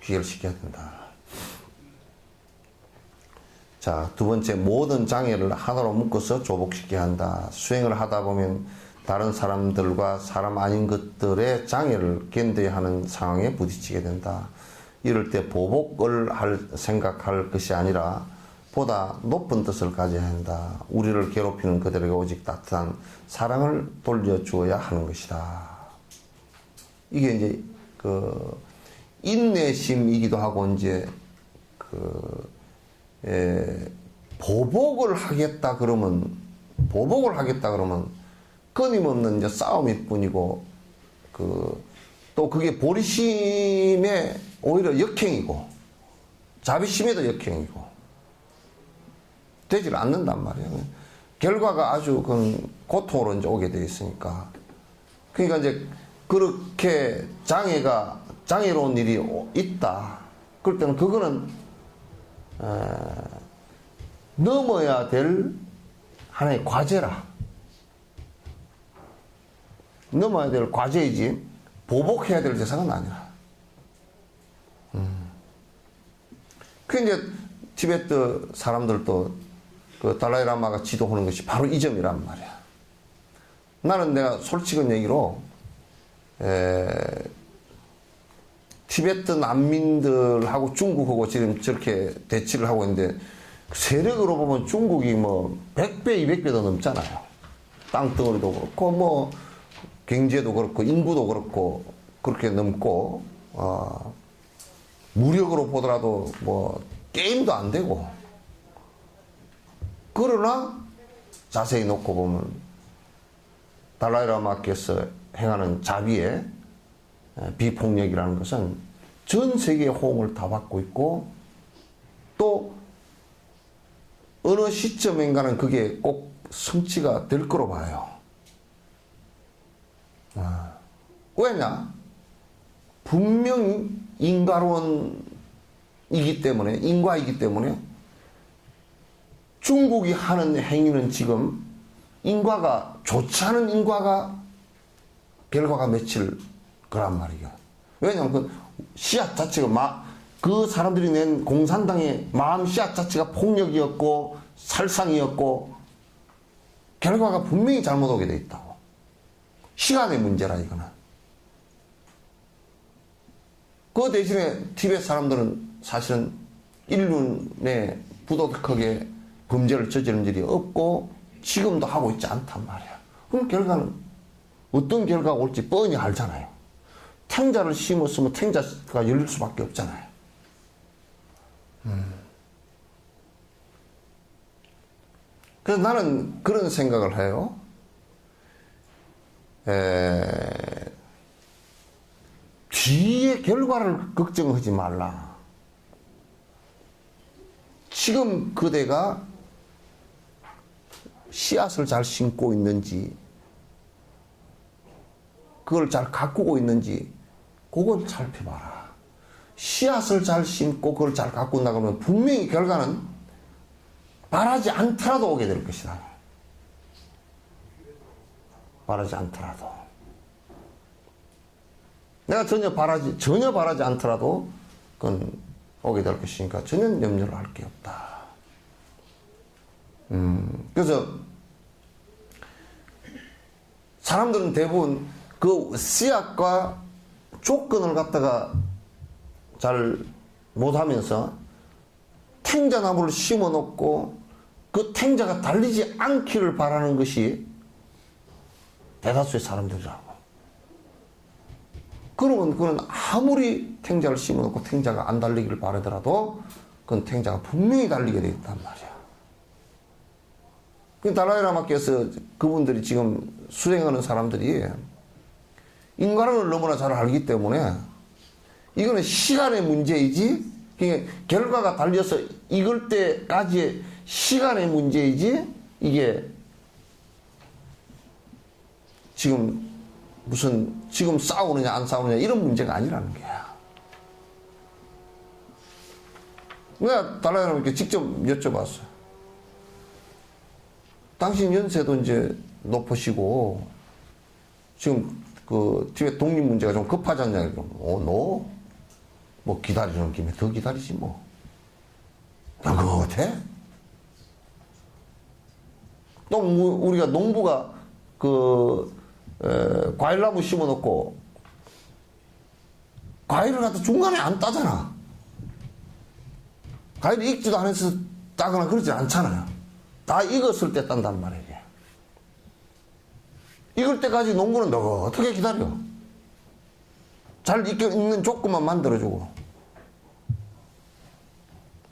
귀결시켜야 된다. 자, 두 번째, 모든 장애를 하나로 묶어서 조복시켜야 한다. 수행을 하다 보면 다른 사람들과 사람 아닌 것들의 장애를 견뎌야 하는 상황에 부딪히게 된다. 이럴 때 보복을 생각할 것이 아니라 보다 높은 뜻을 가져야 한다. 우리를 괴롭히는 그들에게 오직 따뜻한 사랑을 돌려주어야 하는 것이다. 이게 이제 인내심이기도 하고 이제 보복을 하겠다 그러면 끊임없는 이제 싸움일 뿐이고 또 그게 보리심의 오히려 역행이고 자비심에도 역행이고 되질 않는단 말이에요. 결과가 아주 고통으로 이제 오게 되어 있으니까. 그러니까 이제 그렇게 장애로운 일이 있다. 그럴 때는 그거는 넘어야 될 하나의 과제라. 넘어야 될 과제이지 보복해야 될 대상은 아니라. 그 이제 티베트 사람들도 그 달라이라마가 지도하는 것이 바로 이 점이란 말이야. 나는 내가 솔직한 얘기로 티베트 난민들하고 중국하고 지금 저렇게 대치를 하고 있는데 세력으로 보면 중국이 뭐 100배, 200배 더 넘잖아요. 땅덩어리도 그렇고 뭐 경제도 그렇고 인구도 그렇고 그렇게 넘고 무력으로 보더라도 뭐 게임도 안 되고 그러나 자세히 놓고 보면 달라이라마께서 행하는 자비의 비폭력이라는 것은 전 세계의 호응을 다 받고 있고 또 어느 시점인가는 그게 꼭 성취가 될 거로 봐요. 왜냐? 분명히 인과이기 때문에 중국이 하는 행위는 지금 좋지 않은 인과가 결과가 맺힐 거란 말이야. 왜냐하면 그 씨앗 자체가 그 사람들이 낸 공산당의 마음 씨앗 자체가 폭력이었고 살상이었고 결과가 분명히 잘못 오게 돼 있다고. 시간의 문제라 이거는. 그 대신에 티베트 사람들은 사실은 인류 내 부도덕하게 범죄를 저지른 일이 없고 지금도 하고 있지 않단 말이야. 그럼 결과는 어떤 결과가 올지 뻔히 알잖아요. 탱자를 심었으면 탱자가 열릴 수밖에 없잖아요. 그래서 나는 그런 생각을 해요. 뒤의 결과를 걱정하지 말라. 지금 그대가 씨앗을 잘 심고 있는지, 그걸 잘 가꾸고 있는지, 그걸 살펴봐라. 씨앗을 잘 심고 그걸 잘 가꾼다 그러면 분명히 결과는 바라지 않더라도 오게 될 것이다. 바라지 않더라도. 내가 전혀 바라지 않더라도 그건 오게 될 것이니까 전혀 염려를 할 게 없다. 그래서 사람들은 대부분 그 씨앗과 조건을 갖다가 잘 못하면서 탱자나무를 심어 놓고 그 탱자가 달리지 않기를 바라는 것이 대다수의 사람들이라고. 그러면 그건 아무리 탱자를 심어 놓고 탱자가 안 달리기를 바라더라도 그건 탱자가 분명히 달리게 되어 있단 말이야. 그 달라이라마께서 그분들이 지금 수행하는 사람들이 인간을 너무나 잘 알기 때문에 이거는 시간의 문제이지, 결과가 달려서 익을 때까지의 시간의 문제이지, 이게 지금 지금 싸우느냐 안 싸우느냐 이런 문제가 아니라는 거야. 내가 달라이라마께 직접 여쭤봤어. 당신 연세도 이제 높으시고 지금 그 티베트 독립 문제가 좀 급하지 않냐? 너? 뭐 기다리는 김에 더 기다리지 뭐. 난 그거 같아? 또 우리가 농부가 과일나무 심어놓고 과일을 갖다 중간에 안 따잖아. 과일이 익지도 않아서 따거나 그러지 않잖아요. 다 익었을 때 딴단 말이에요. 익을 때까지 농부는 너가 어떻게 기다려? 잘 익는 조건만 만들어주고.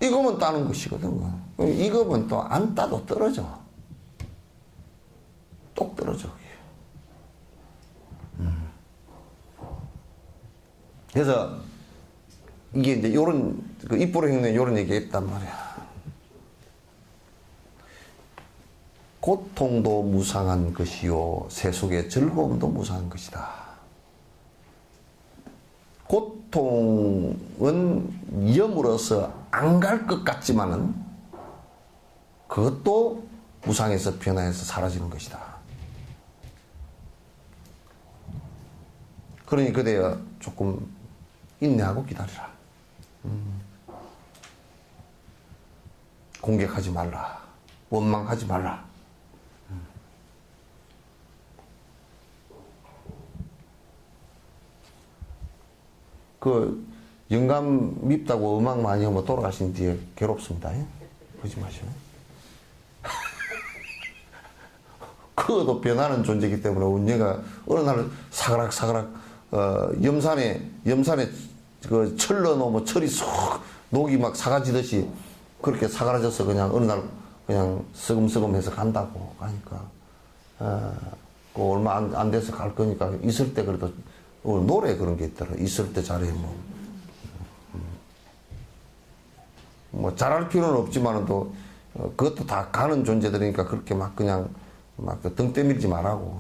익으면 따는 것이거든. 익으면 또 안 따도 떨어져. 똑 떨어져. 그래서 이게 이제 요런, 입부로 흉내 요런 얘기가 있단 말이야. 고통도 무상한 것이요 세속의 즐거움도 무상한 것이다. 고통은 염으로서 안 갈 것 같지만은 그것도 무상해서 변화해서 사라지는 것이다. 그러니 그대여 조금 인내하고 기다리라. 공격하지 말라. 원망하지 말라. 영감 밉다고 음악 많이 하면 돌아가신 뒤에 괴롭습니다. 그러지 마시오. 그것도 변하는 존재이기 때문에 운녀가 어느 날 사그락사그락 염산에 그 철 넣어놓으면 철이 쏙 녹이 막 사가지듯이 그렇게 사그라져서 그냥 어느 날 그냥 슬금슬금해서 간다고 가니까 그 얼마 안 돼서 갈 거니까 있을 때 그래도 노래 그런 게 있더라. 있을 때 잘해 뭐 잘할 필요는 없지만은 또 그것도 다 가는 존재들이니까 그렇게 막 그냥 막 등 때밀지 말라고.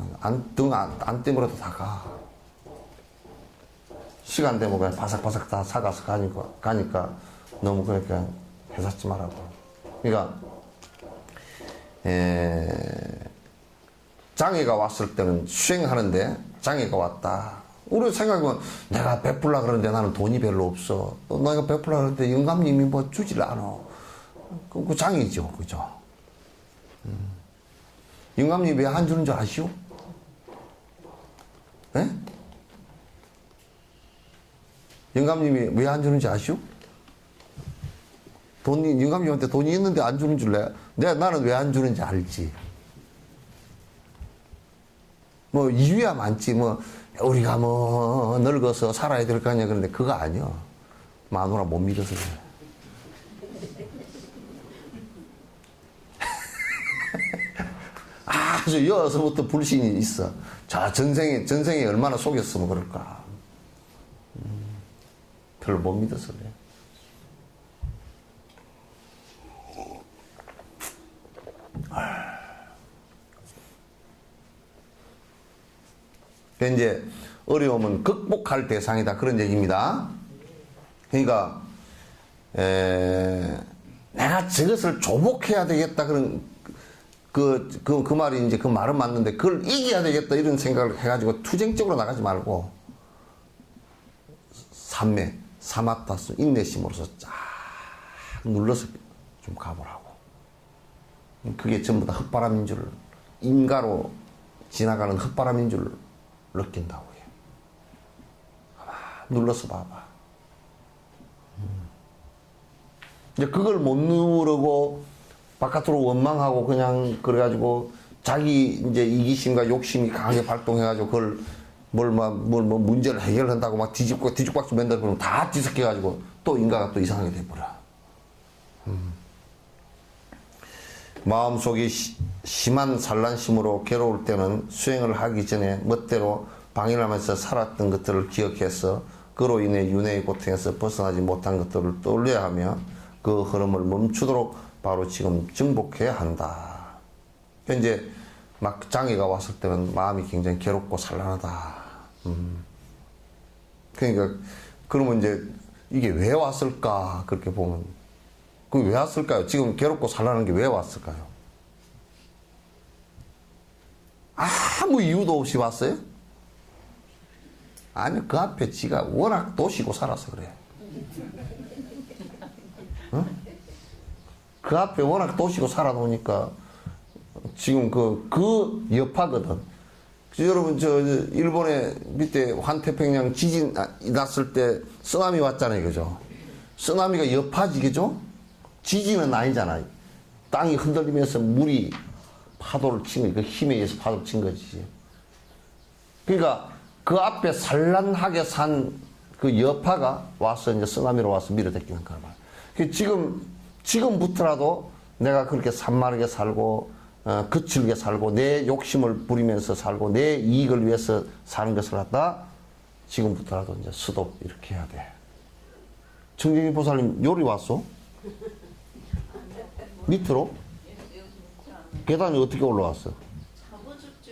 등 안 때밀어도 다 가. 시간 되면 그냥 바삭바삭 다 사가서 가니까 너무 그러니까 해샀지 말라고. 그러니까 장애가 왔을 때는 수행하는데 장애가 왔다. 우리 생각하면 내가 베풀라 그러는데 나는 돈이 별로 없어. 내가 베풀라 그러는데 영감님이 뭐 주질 않아. 그 장이죠. 그죠? 영감님이 왜 안 주는 줄 아시오? 예? 영감님이 왜 안 주는지 아시오? 영감님한테 돈이 있는데 안 주는 줄 나는 왜 안 주는지 알지. 뭐 이유야 많지. 뭐 우리가 뭐 늙어서 살아야 될 거 아니야. 그런데 그거 아니야. 마누라 못 믿어서 그래. 아주 여서부터 불신이 있어. 자, 전생에 얼마나 속였으면 그럴까. 별로 못 믿어서 그래. 그 이제 어려움은 극복할 대상이다. 그런 얘기입니다. 그러니까, 내가 저것을 조복해야 되겠다. 그런, 그 말이 이제 그 말은 맞는데 그걸 이겨야 되겠다. 이런 생각을 해가지고 투쟁적으로 나가지 말고, 삼매, 사마타스, 인내심으로서 쫙 눌러서 좀 가보라고. 그게 전부 다 헛바람인 줄, 인가로 지나가는 헛바람인 줄 느낀다고요. 눌러서 봐봐. 이제 그걸 못 누르고 바깥으로 원망하고 그냥 그래가지고 자기 이제 이기심과 욕심이 강하게 발동해가지고 그걸 뭘 문제를 해결한다고 막 뒤죽박죽 맨날 그러면 다 뒤섞여가지고 또 인가가 또 이상하게 돼버려. 마음속이 심한 산란심으로 괴로울 때는 수행을 하기 전에 멋대로 방임하면서 살았던 것들을 기억해서 그로 인해 윤회의 고통에서 벗어나지 못한 것들을 떠올려야 하며 그 흐름을 멈추도록 바로 지금 정복해야 한다. 현재 막 장애가 왔을 때는 마음이 굉장히 괴롭고 산란하다. 그러니까 그러면 이제 이게 왜 왔을까 그렇게 보면 그 왜 왔을까요? 지금 괴롭고 산란한 게 왜 왔을까요? 아무 이유도 없이 왔어요? 아니 그 앞에 지가 워낙 도시고 살아서 그래. 어? 그 앞에 워낙 도시고 살아놓으니까 지금 그 여파거든. 여러분 저 일본에 밑에 환태평양 지진 났을 때 쓰나미 왔잖아요, 그죠? 쓰나미가 여파지, 그죠? 지진은 아니잖아요. 땅이 흔들리면서 물이 파도를 친 거지. 그 힘에 의해서 파도를 친 거지. 그러니까 그 앞에 산란하게 산 그 여파가 와서 이제 쓰나미로 와서 밀어댔기는 거야. 지금부터라도 내가 그렇게 산만하게 살고 거칠게 살고 내 욕심을 부리면서 살고 내 이익을 위해서 사는 것을 갖다 지금부터라도 이제 스톱 이렇게 해야 돼. 청정기 보살님 요리 왔어? 밑으로? 계단이 어떻게 올라왔어? 잡아줬죠.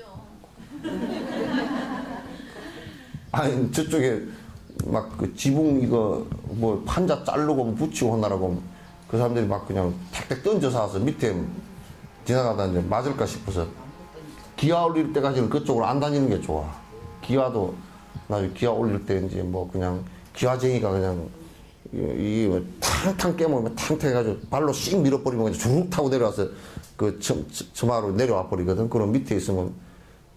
아니 저쪽에 막 그 지붕 이거 뭐 판자 자르고 붙이고 하느라고 그 사람들이 막 그냥 탁탁 던져서 와서 밑에 지나가다 이제 맞을까 싶어서 기아 올릴 때까지는 그쪽으로 안 다니는 게 좋아. 기아도 나중에 기아 올릴 때 이제 뭐 그냥 기아쟁이가 그냥 이 탕탕 깨물면 탕탕 해가지고 발로 씩 밀어버리면 그냥 쭉 타고 내려와서 그 처마로 내려와 버리거든. 그럼 밑에 있으면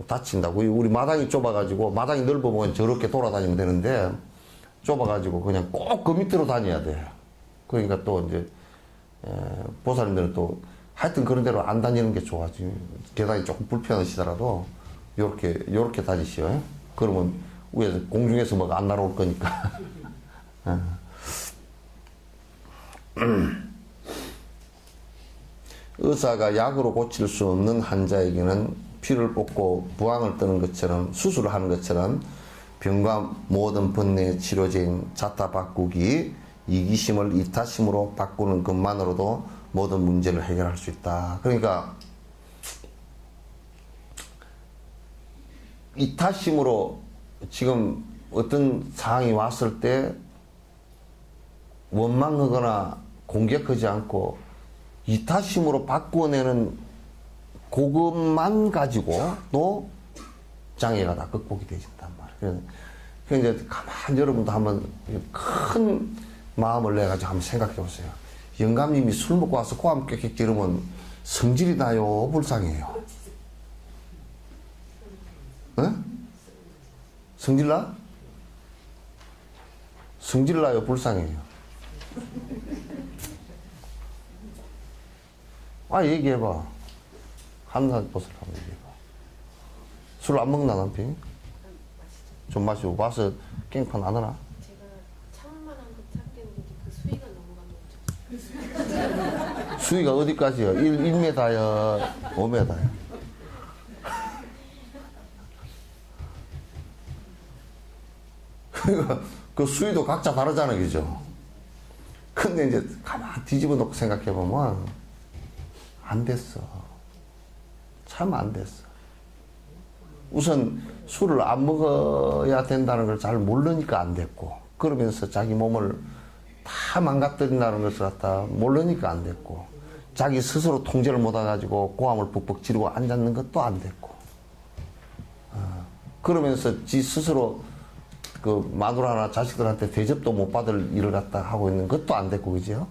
다친다고. 우리 마당이 좁아가지고 마당이 넓어보면 저렇게 돌아다니면 되는데 좁아가지고 그냥 꼭 그 밑으로 다녀야 돼. 그러니까 또 이제 보살님들은 또 하여튼 그런 대로 안 다니는 게 좋아지. 계단이 조금 불편하시더라도 요렇게 다니시오. 그러면 위에서 공중에서 뭐가 안 날아올 거니까. 의사가 약으로 고칠 수 없는 환자에게는 피를 뽑고 부항을 뜨는 것처럼 수술을 하는 것처럼 병과 모든 번뇌의 치료제인 자타 바꾸기, 이기심을 이타심으로 바꾸는 것만으로도 모든 문제를 해결할 수 있다. 그러니까 이타심으로 지금 어떤 상황이 왔을 때 원망하거나 공격하지 않고 이타심으로 바꾸어내는 그것만 가지고도 장애가 다 극복이 되진단 말이에요. 그래서 이제 가만히 여러분도 한번 큰 마음을 내가지고 한번 생각해 보세요. 영감님이 술 먹고 와서 고함 꽥꽥 지르면 성질이 나요? 불쌍해요? 응? 성질 나? 성질 나요? 불쌍해요? 얘기해봐. 한산 버섯 한번 얘기해봐. 술 안 먹나, 남편이? 좀 마시고 와서 깽판 안 하나? 제가 참만한 그 참겠는데 그 수위가 너무 감없죠. 수위가 어디까지요? 1m야, 5m야? 그러니까 그 수위도 각자 다르잖아요, 그죠? 근데 이제 가만 뒤집어 놓고 생각해보면 안 됐어. 참 안 됐어. 우선 술을 안 먹어야 된다는 걸 잘 모르니까 안 됐고, 그러면서 자기 몸을 다 망가뜨린다는 것을 갖다 모르니까 안 됐고, 자기 스스로 통제를 못해가지고 고함을 뻑뻑 지르고 앉았는 것도 안 됐고, 그러면서 지 스스로 그 마누라나 자식들한테 대접도 못 받을 일을 갖다 하고 있는 것도 안 됐고, 그죠?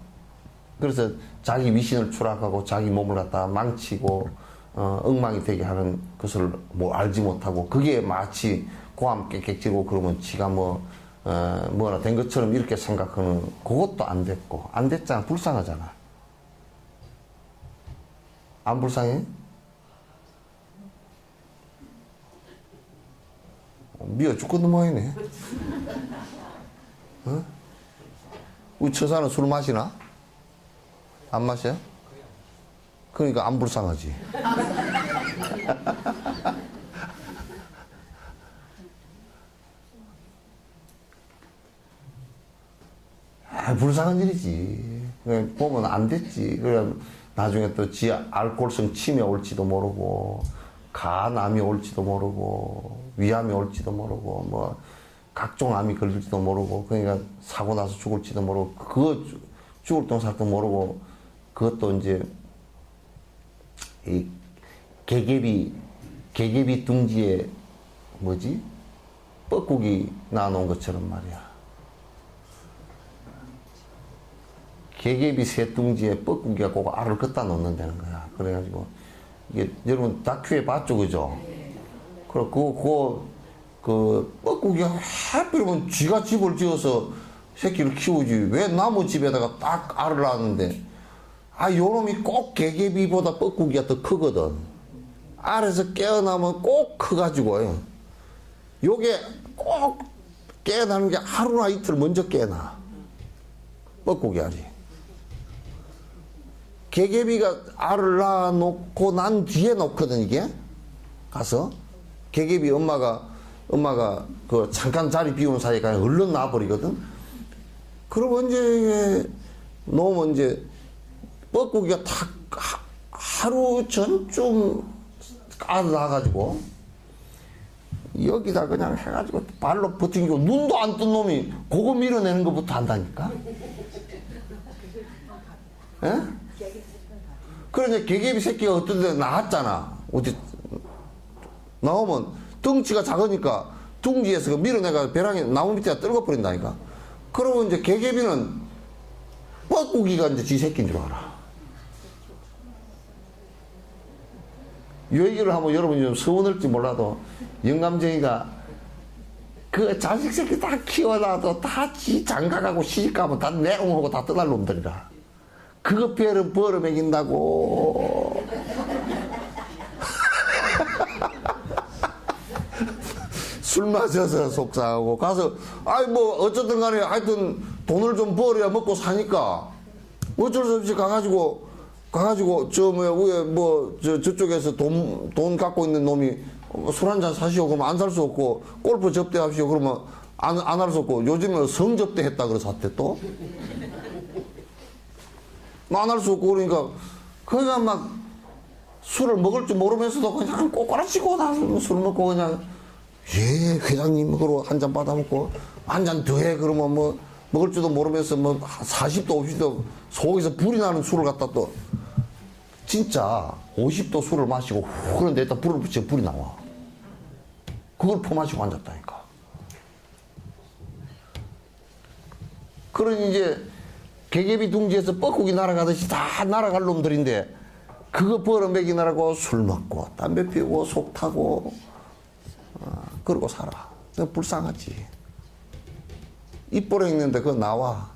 그래서 자기 위신을 추락하고 자기 몸을 갖다 망치고 엉망이 되게 하는 것을 뭐 알지 못하고, 그게 마치 고함 깨깨지고 그러면 지가 뭐나 된 것처럼 이렇게 생각하는 그것도 안 됐고, 안 됐잖아. 불쌍하잖아. 안 불쌍해? 미워 죽겠는 모양이네. 어? 우리 처사는 술 마시나? 안 마셔? 그러니까 안 불쌍하지. 불쌍한 일이지. 그냥 보면 안 됐지. 그래 나중에 또 지 알코올성 치매 올지도 모르고, 간암이 올지도 모르고, 위암이 올지도 모르고, 뭐 각종 암이 걸릴지도 모르고, 그러니까 사고 나서 죽을지도 모르고, 그거 죽을 똥살도 모르고, 그것도 이제 이 개개비 둥지에 뭐지? 뻐꾸기 나놓은 것처럼 말이야. 개개비 새둥지에 뻐꾸기가 꼭 알을 걷다 놓는다는 거야. 그래가지고 이게 여러분 다큐에 봤죠, 그죠? 그리고 그 뻐꾸기가 하필이면 쥐가 집을 지어서 새끼를 키우지 왜 나무 집에다가 딱 알을 낳았는데, 요놈이 꼭 개개비보다 뻐꾸기가 더 크거든. 알에서 깨어나면 꼭 커가지고, 요게 꼭 깨어나는 게 하루나 이틀 먼저 깨어나. 뻐꾸기 알이. 개개비가 알을 낳아놓고 난 뒤에 놓거든, 이게. 가서. 개개비 엄마가 그 잠깐 자리 비우는 사이에 그냥 얼른 놔버리거든. 그러면 이제 놓으면 이제 뻐꾸기가 탁 하루 전쯤 알을 낳아가지고 여기다 그냥 해가지고 발로 버팅기고 눈도 안 뜬 놈이 그거 밀어내는 것부터 한다니까. 예? 그러니까 개개비 새끼가 어떤 데 나왔잖아. 어디 나오면 덩치가 작으니까 둥지에서 밀어내가 벼랑에 나무 밑에다 떨궈 버린다니까. 그러면 이제 개개비는 뻐꾸기가 이제 지 새끼인 줄 알아. 이 얘기를 하면 여러분이 좀 서운할지 몰라도, 영감쟁이가 그 자식 새끼 다 키워놔도 다 지 장가가고 시집가면 다 내롱하고 다 떠날 놈들이라. 그거 배는 벌어 먹인다고. 술 마셔서 속상하고 가서 뭐 어쨌든 간에 하여튼 돈을 좀 벌어야 먹고 사니까 어쩔 수 없이 가가지고 저쪽에서 돈 갖고 있는 놈이 술 한잔 사시오 그러면 안 살 수 없고, 골프 접대합시오 그러면 안 할 수 없고, 요즘에 성접대 했다 그래서 샀대 또. 안 할 수 없고, 그러니까 막 술을 먹을 줄 모르면서도 그냥 꼬꼬라치고 나서 술 먹고 그냥 회장님 그러고 한 잔 받아먹고 한 잔 더 해 그러면 뭐 먹을 줄도 모르면서 뭐 40도 50도 속에서 불이 나는 술을 갖다 또 진짜 50도 술을 마시고 그런데 일단 불을 붙이면 불이 나와. 그걸 퍼마시고 앉았다니까. 그러니 이제 개개비 둥지에서 뻐꾸기 날아가듯이 다 날아갈 놈들인데, 그거 벌어먹이느라고 술 먹고 담배 피우고 속 타고 그러고 살아. 불쌍하지. 입버려 있는데 그거 나와.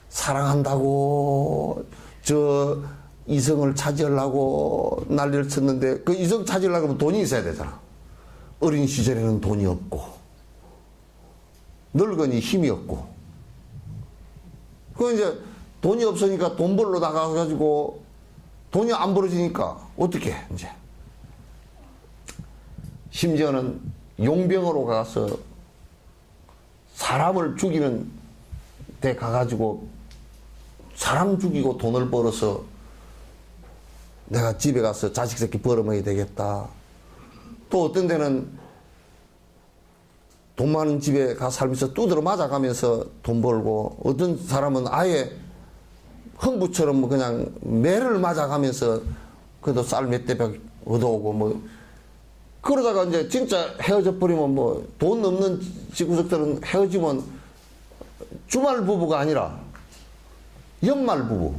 사랑한다고 저 이성을 차지하려고 난리를 쳤는데, 그 이성 차지하려고 하면 돈이 있어야 되잖아. 어린 시절에는 돈이 없고 늙으니 힘이 없고, 그 이제 돈이 없으니까 돈 벌러 나가가지고 돈이 안 벌어지니까 어떻게 이제 심지어는 용병으로 가서 사람을 죽이는 데 가가지고 사람 죽이고 돈을 벌어서 내가 집에 가서 자식 새끼 벌어먹어야 되겠다. 또 어떤 데는 돈 많은 집에 가 살면서 두드러 맞아가면서 돈 벌고, 어떤 사람은 아예 흥부처럼 뭐 그냥 매를 맞아가면서 그래도 쌀 몇 대백 얻어오고 뭐, 그러다가 이제 진짜 헤어져 버리면 뭐 돈 없는 지구석들은 헤어지면 주말 부부가 아니라 연말 부부.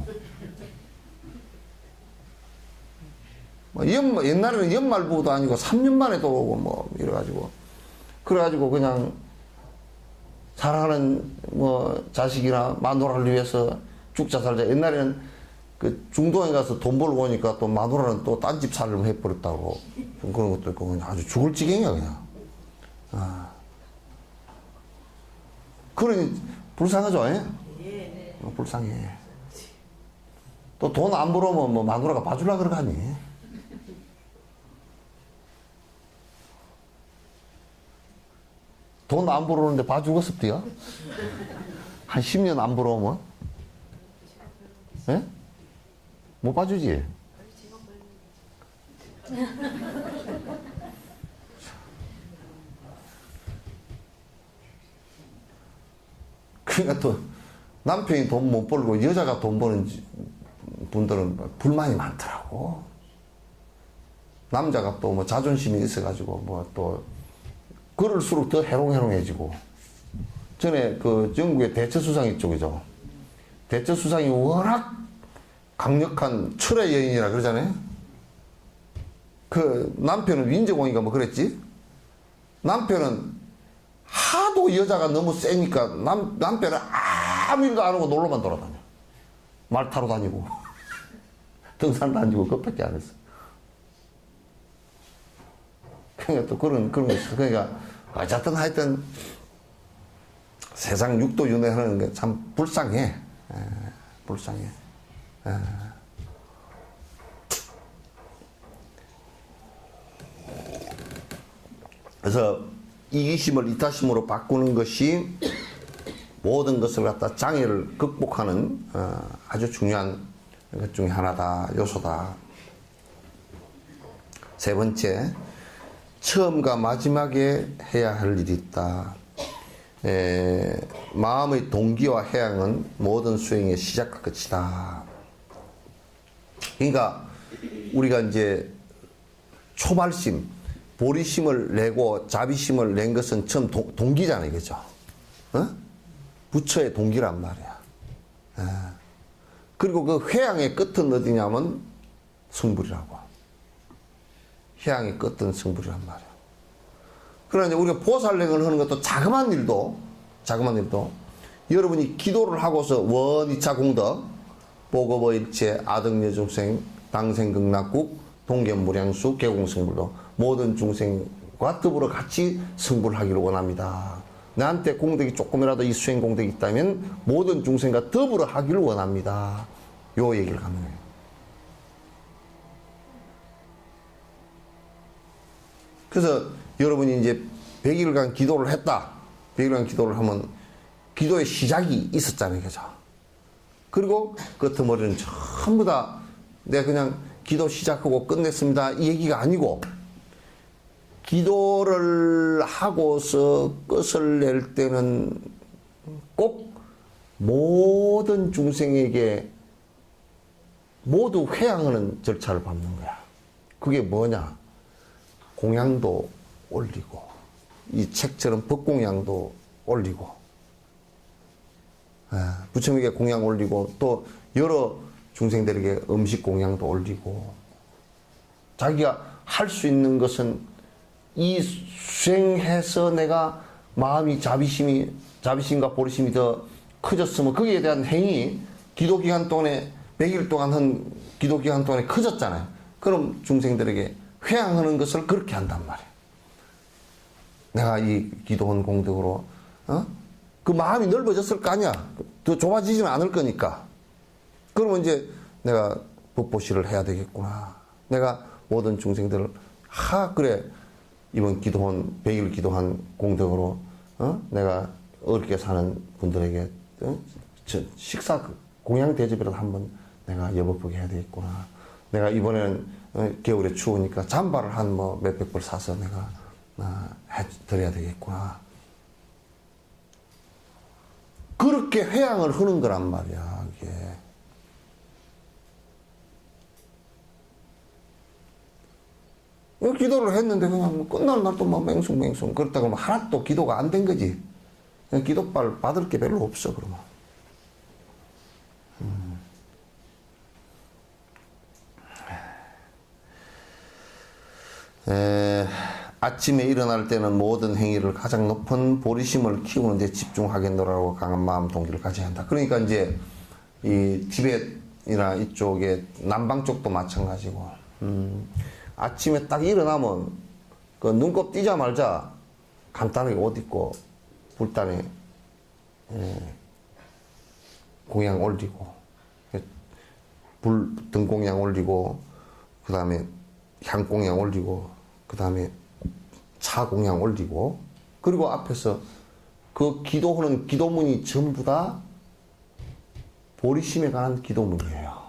뭐 옛날에는 연말 부부도 아니고 3년 만에 또 오고 뭐 이래가지고, 그래가지고 그냥 사랑하는 뭐 자식이나 마누라를 위해서 죽자 살자. 옛날에는 그 중동에 가서 돈 벌고 오니까 또 마누라는 또 딴 집 살림 해버렸다고 좀 그런 것도 있고, 그냥 아주 죽을 지경이야 그냥. 아. 그러니 불쌍하죠? 예? 불쌍해. 또 돈 안 벌어오면 뭐 마누라가 봐주려고 그러가니. 돈 안 벌어오는데 봐주겠습디요? 한 10년 안 벌어오면? 예? 못 봐주지? 그러니까 또 남편이 돈 못 벌고 여자가 돈 버는 분들은 불만이 많더라고. 남자가 또 뭐 자존심이 있어가지고 뭐 또 그럴수록 더 해롱해롱해지고. 전에 그 영국의 대처수상이 쪽이죠. 대처수상이 워낙 강력한 철의 여인이라 그러잖아요. 그 남편은 윈저공인가 뭐 그랬지. 남편은 하도 여자가 너무 세니까 남편은 아무 일도 안 하고 놀러만 돌아다녀. 말 타러 다니고 등산 다니고 그것밖에 안 했어. 그러니까 또 그런 거 있어. 그러니까 어쨌든 하여튼 세상 육도 윤회하는 게 참 불쌍해. 불쌍해. 그래서 이기심을 이타심으로 바꾸는 것이 모든 것을 갖다 장애를 극복하는 아주 중요한 것 중에 하나다, 요소다. 세 번째, 처음과 마지막에 해야 할 일이 있다. 마음의 동기와 해양은 모든 수행의 시작과 끝이다. 그러니까 우리가 이제 초발심, 보리심을 내고 자비심을 낸 것은 처음 동기잖아요, 그죠? 어? 부처의 동기란 말이야. 그리고 그 회양의 끝은 어디냐면 성불이라고. 회양의 끝은 성불이란 말이야. 그러나 이제 우리가 보살행을 하는 것도 자그마한 일도 여러분이 기도를 하고서 원이차 공덕, 보고보일체, 아등여중생, 당생극락국, 동견무량수, 개공성불도 모든 중생과 더불어 같이 성불하기를 원합니다. 나한테 공덕이 조금이라도 이 수행 공덕이 있다면 모든 중생과 더불어 하기를 원합니다. 요 얘기를 하는 거예요. 그래서 여러분이 이제 100일간 기도를 했다. 100일간 기도를 하면 기도의 시작이 있었잖아요. 그죠? 그리고 끄트머리는 전부 다 내가 그냥 기도 시작하고 끝냈습니다. 이 얘기가 아니고, 기도를 하고서 끝을 낼 때는 꼭 모든 중생에게 모두 회양하는 절차를 밟는 거야. 그게 뭐냐? 공양도 올리고, 이 책처럼 법공양도 올리고, 부처님에게 공양 올리고, 또 여러 중생들에게 음식 공양도 올리고, 자기가 할 수 있는 것은 이 수행해서 내가 마음이 자비심과 보리심이 더 커졌으면 거기에 대한 행위, 기도 기간 동안에 100일 동안 한 기도 기간 동안에 커졌잖아요. 그럼 중생들에게 회양하는 것을 그렇게 한단 말이에요. 내가 이 기도한 공덕으로 그 마음이 넓어졌을 거 아니야. 더 좁아지지는 않을 거니까. 그러면 이제 내가 법보시를 해야 되겠구나. 내가 모든 중생들을 그래 이번 기도한 100일 기도한 공덕으로 내가 어렵게 사는 분들에게 식사 공양 대접이라도 한번 내가 여법하게 해야 되겠구나. 내가 이번에는 겨울에 추우니까 잠바를 한 뭐 몇백 벌 사서 내가 해드려야 되겠구나. 그렇게 회양을 하는 거란 말이야, 이게. 기도를 했는데 그냥 뭐 끝날 날 또 막 맹숭맹숭 그렇다고 하면 하나도 기도가 안 된 거지. 그냥 기도빨 받을 게 별로 없어, 그러면. 아침에 일어날 때는 모든 행위를 가장 높은 보리심을 키우는 데 집중하겠노라고 강한 마음 동기를 가져야 한다. 그러니까 이제 이 티벳이나 이쪽에 남방 쪽도 마찬가지고, 아침에 딱 일어나면 그 눈곱 뜨자마자 간단하게 옷 입고 불단에 공양 올리고 불 등공양 올리고 그 다음에 향공양 올리고 그 다음에 차 공양 올리고 그리고 앞에서 그 기도하는 기도문이 전부 다 보리심에 관한 기도문이에요.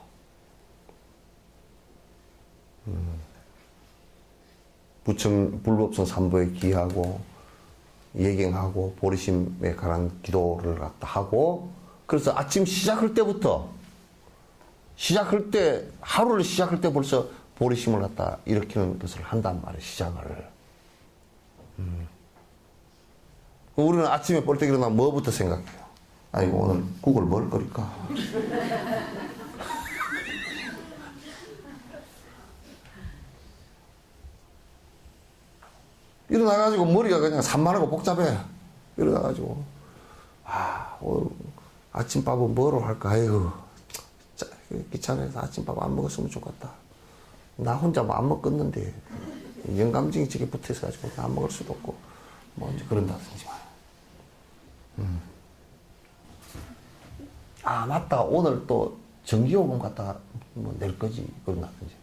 부처 불법성 삼보에 기하고 예경하고 보리심에 관한 기도를 갖다 하고 그래서 아침 시작할 때부터 하루를 시작할 때 벌써 보리심을 갖다 일으키는 것을 한단 말이에요. 시작을. 우리는 아침에 뻘떡 일어나면 뭐부터 생각해요? 아이고 오늘 국을 뭘 끓일까? 일어나가지고 머리가 그냥 산만하고 복잡해. 일어나가지고 오늘 아침밥은 뭐로 할까? 아이고 귀찮아서 아침밥 안 먹었으면 좋겠다. 나 혼자 뭐 안 먹겠는데 영감증이 저게 붙어있어가지고 안 먹을 수도 없고 뭐 이제 그런다든지. 맞다. 오늘 또 전기요금 갖다 뭐 낼 거지. 그런다든지.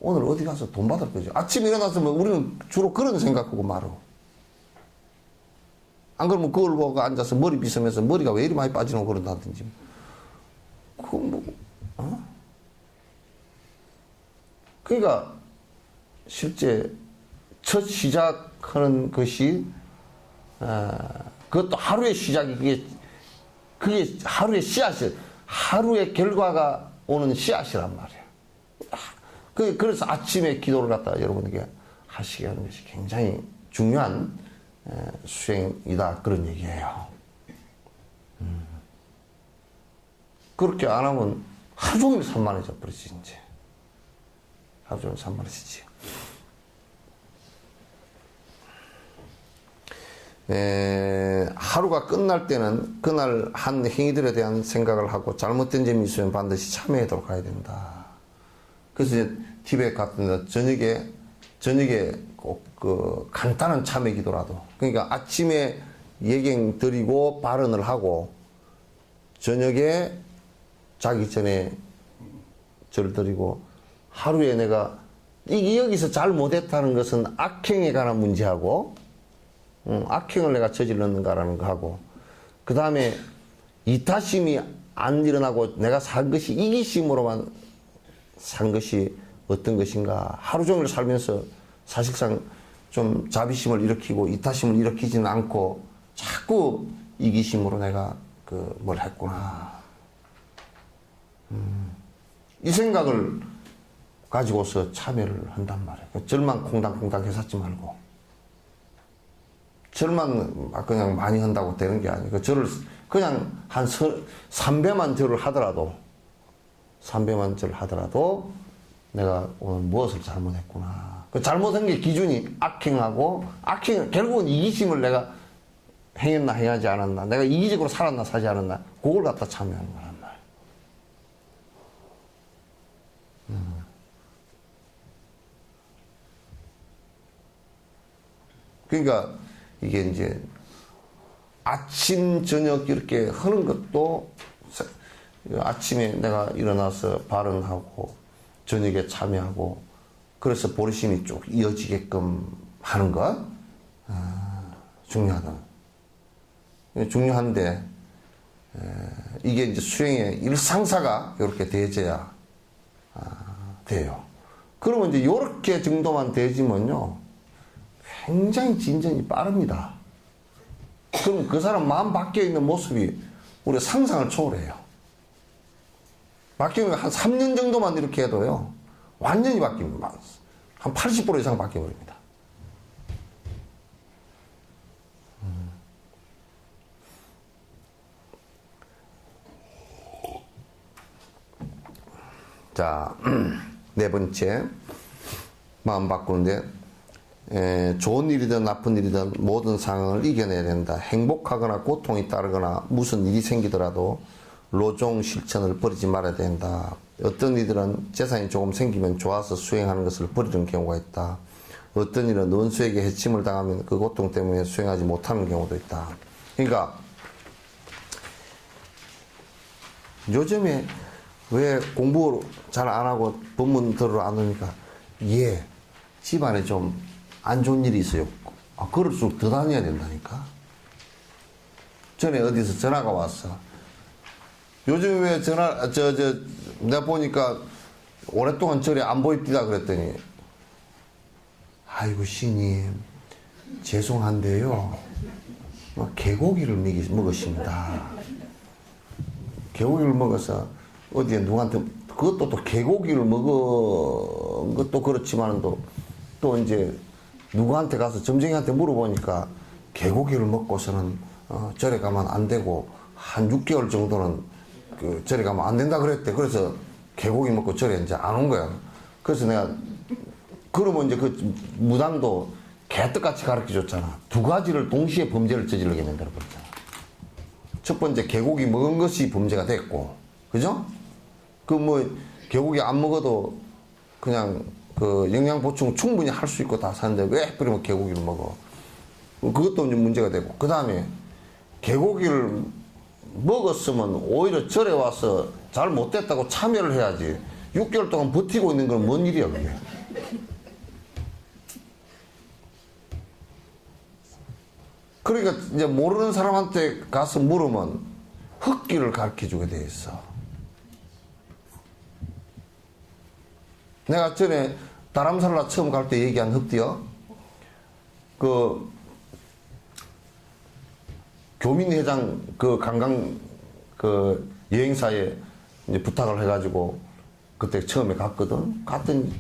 오늘 어디 가서 돈 받을 거지. 아침에 일어났으면 우리는 주로 그런 생각하고 말어. 안 그러면 그걸 보고 앉아서 머리 빗으면서 머리가 왜 이리 많이 빠지노 그런다든지. 그거 뭐, 그러니까 실제 첫 시작하는 것이 그것도 하루의 시작이 그게 하루의 씨앗이 하루의 결과가 오는 씨앗이란 말이에요. 그래서 아침에 기도를 갖다 여러분에게 하시게 하는 것이 굉장히 중요한 수행이다 그런 얘기예요. 그렇게 안 하면 하루 종일 산만해져 버리지 이제. 하루 종일 산만해지지. 하루가 끝날 때는 그날 한 행위들에 대한 생각을 하고 잘못된 점이 있으면 반드시 참여하도록 해야 된다. 그래서 이제 티벳 같은 데 저녁에 꼭 그 간단한 참회 기도라도 그러니까 아침에 예경 드리고 발언을 하고 저녁에 자기 전에 절 드리고 하루에 내가 이게 여기서 잘 못했다는 것은 악행에 관한 문제하고 악행을 내가 저질렀는가라는 거 하고 그 다음에 이타심이 안 일어나고 내가 산 것이 이기심으로만 산 것이 어떤 것인가. 하루 종일 살면서 사실상 좀 자비심을 일으키고 이타심을 일으키지는 않고 자꾸 이기심으로 내가 뭘 했구나. 이 생각을 가지고서 참여를 한단 말이에요. 절만 콩당콩당 해사지 말고. 절만 그냥 많이 한다고 되는 게 아니고 절을 그냥 한 3배만 절을 하더라도 3배만 절 하더라도 내가 오늘 무엇을 잘못했구나. 그 잘못한 게 기준이 악행하고 악행 결국은 이기심을 내가 행했나 행하지 않았나 내가 이기적으로 살았나 사지 않았나 그걸 갖다 참여하는 거란 말이야. 그러니까 이게 이제 아침 저녁 이렇게 하는 것도 아침에 내가 일어나서 발언하고 저녁에 참여하고 그래서 보리심이 쭉 이어지게끔 하는 것 중요하다. 중요한데 이게 이제 수행의 일상사가 이렇게 되어져야 돼요. 그러면 이제 요렇게 정도만 되지면요, 굉장히 진전이 빠릅니다. 그럼 그 사람 마음 바뀌어 있는 모습이 우리가 상상을 초월해요. 바뀌는 한 3년 정도만 이렇게 해도요, 완전히 바뀝니다. 한 80% 이상 바뀌어버립니다. 자, 네 번째, 마음 바꾸는데, 좋은 일이든 나쁜 일이든 모든 상황을 이겨내야 된다. 행복하거나 고통이 따르거나 무슨 일이 생기더라도 로종 실천을 버리지 말아야 된다. 어떤 이들은 재산이 조금 생기면 좋아서 수행하는 것을 버리는 경우가 있다. 어떤 일은 원수에게 해침을 당하면 그 고통 때문에 수행하지 못하는 경우도 있다. 그러니까 요즘에 왜 공부 잘 안 하고 법문 들으러 안 오니까, 예, 집안에 좀 안 좋은 일이 있어요. 아, 그럴수록 더 다녀야 된다니까. 전에 어디서 전화가 왔어. 요즘 왜 내가 보니까 오랫동안 절에 안 보입니다 그랬더니, 아이고, 신님, 죄송한데요, 개고기를 먹으십니다. 개고기를 먹어서 어디에 누구한테, 그것도 또 개고기를 먹은 것도 그렇지만 또 이제 누구한테 가서 점쟁이한테 물어보니까 개고기를 먹고서는 절에 가면 안 되고 한 6개월 정도는 그 절에 가면 안 된다 그랬대. 그래서 개고기 먹고 절에 이제 안 온 거야. 그래서 내가, 그러면 이제 그 무당도 개떡같이 가르쳐 줬잖아. 두 가지를 동시에 범죄를 저지르게 된다고 그랬잖아. 첫 번째, 개고기 먹은 것이 범죄가 됐고, 그죠? 그 뭐 개고기 안 먹어도 그냥 그 영양 보충 충분히 할 수 있고 다 사는데 왜 그러면 개고기를 먹어? 그것도 이제 문제가 되고, 그 다음에 개고기를 먹었으면 오히려 절에 와서 잘 못됐다고 참여를 해야지. 6개월 동안 버티고 있는 건 뭔 일이야 그게? 그러니까 이제 모르는 사람한테 가서 물으면 흙길을 가르쳐 주게 돼 있어. 내가 전에 다람살라 처음 갈 때 얘기한 흙띠요. 그 교민회장 그 관광 그 여행사에 이제 부탁을 해가지고 그때 처음에 갔거든. 갔더니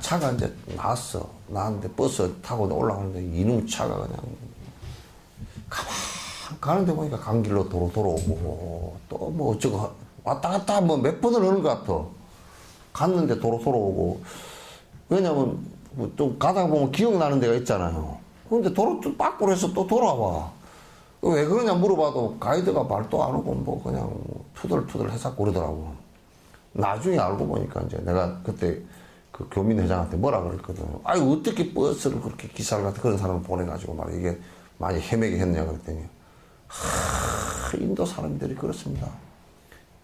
차가 이제 나왔어. 나왔는데 버스 타고 올라가는데 이놈 차가 그냥 가만 가는데 보니까 간 길로 도로 돌아오고 또 뭐 어쩌고 왔다 갔다 뭐 몇 번을 하는 것 같아. 갔는데 도로 돌아오고. 왜냐면 좀 가다 보면 기억나는 데가 있잖아요. 근데 도로 좀 밖으로 해서 또 돌아와. 왜 그러냐 물어봐도 가이드가 말도 안 하고 뭐 그냥 투덜투덜 해서 그러더라고. 나중에 알고 보니까 이제 내가 그때 그 교민회장한테 뭐라 그랬거든. 아니 어떻게 버스를 그렇게 기사를 같은 그런 사람을 보내가지고 막 이게 많이 헤매게 했냐 그랬더니, 인도 사람들이 그렇습니다.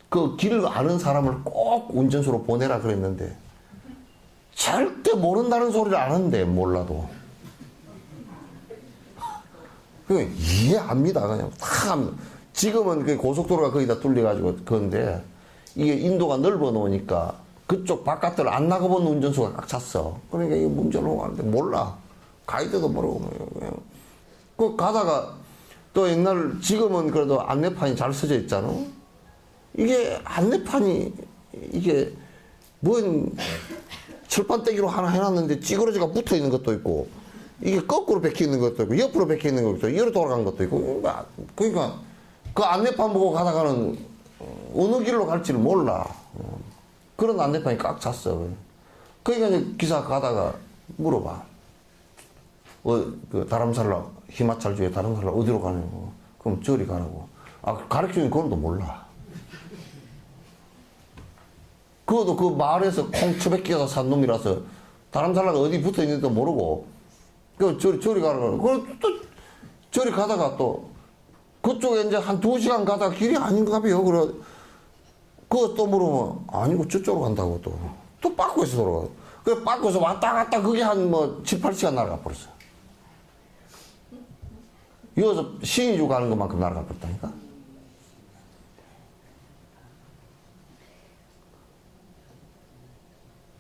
그 길을 아는 사람을 꼭 운전수로 보내라 그랬는데 절대 모른다는 소리를 안 하는데 몰라도 그 이해합니다. 그냥 다 합니다. 지금은 그 고속도로가 거의 다 뚫려가지고 그런데 이게 인도가 넓어 놓으니까 그쪽 바깥을 안 나가본 운전수가 꽉 찼어. 그러니까 이게 문제로 가는데 몰라. 가이드도 모르고 그냥 그 가다가 또 옛날, 지금은 그래도 안내판이 잘 써져 있잖아. 이게 안내판이 이게 뭔 철판떼기로 하나 해놨는데 찌그러지가 붙어 있는 것도 있고, 이게 거꾸로 박혀 있는 것도 있고, 옆으로 박혀 있는 것도 있고, 이로 돌아간 것도 있고. 그러니까 그 안내판 보고 가다가는 어느 길로 갈지를 몰라. 그런 안내판이 꽉 찼어. 그러니까 이제 기사 가다가 물어봐. 그 다람살라, 히마찰 주에 다람살라 어디로 가냐고. 그럼 저리 가라고. 가르쳐주는 그건도 몰라. 그것도 그 마을에서 콩 처박혀서 산 놈이라서 다람살라가 어디 붙어 있는지도 모르고, 저리 가라고. 그럼 또 저리 가다가 또 그쪽에 이제 한 2시간 가다가 길이 아닌가 봐요. 그래. 그거 또 물으면 아니고 저쪽으로 간다고 또 바꾸에서 돌아가. 그래 바꾸에서 왔다 갔다 그게 한 뭐 7, 8시간 날아가 버렸어. 여기서 신의주 가는 것만큼 날아가 버렸다니까.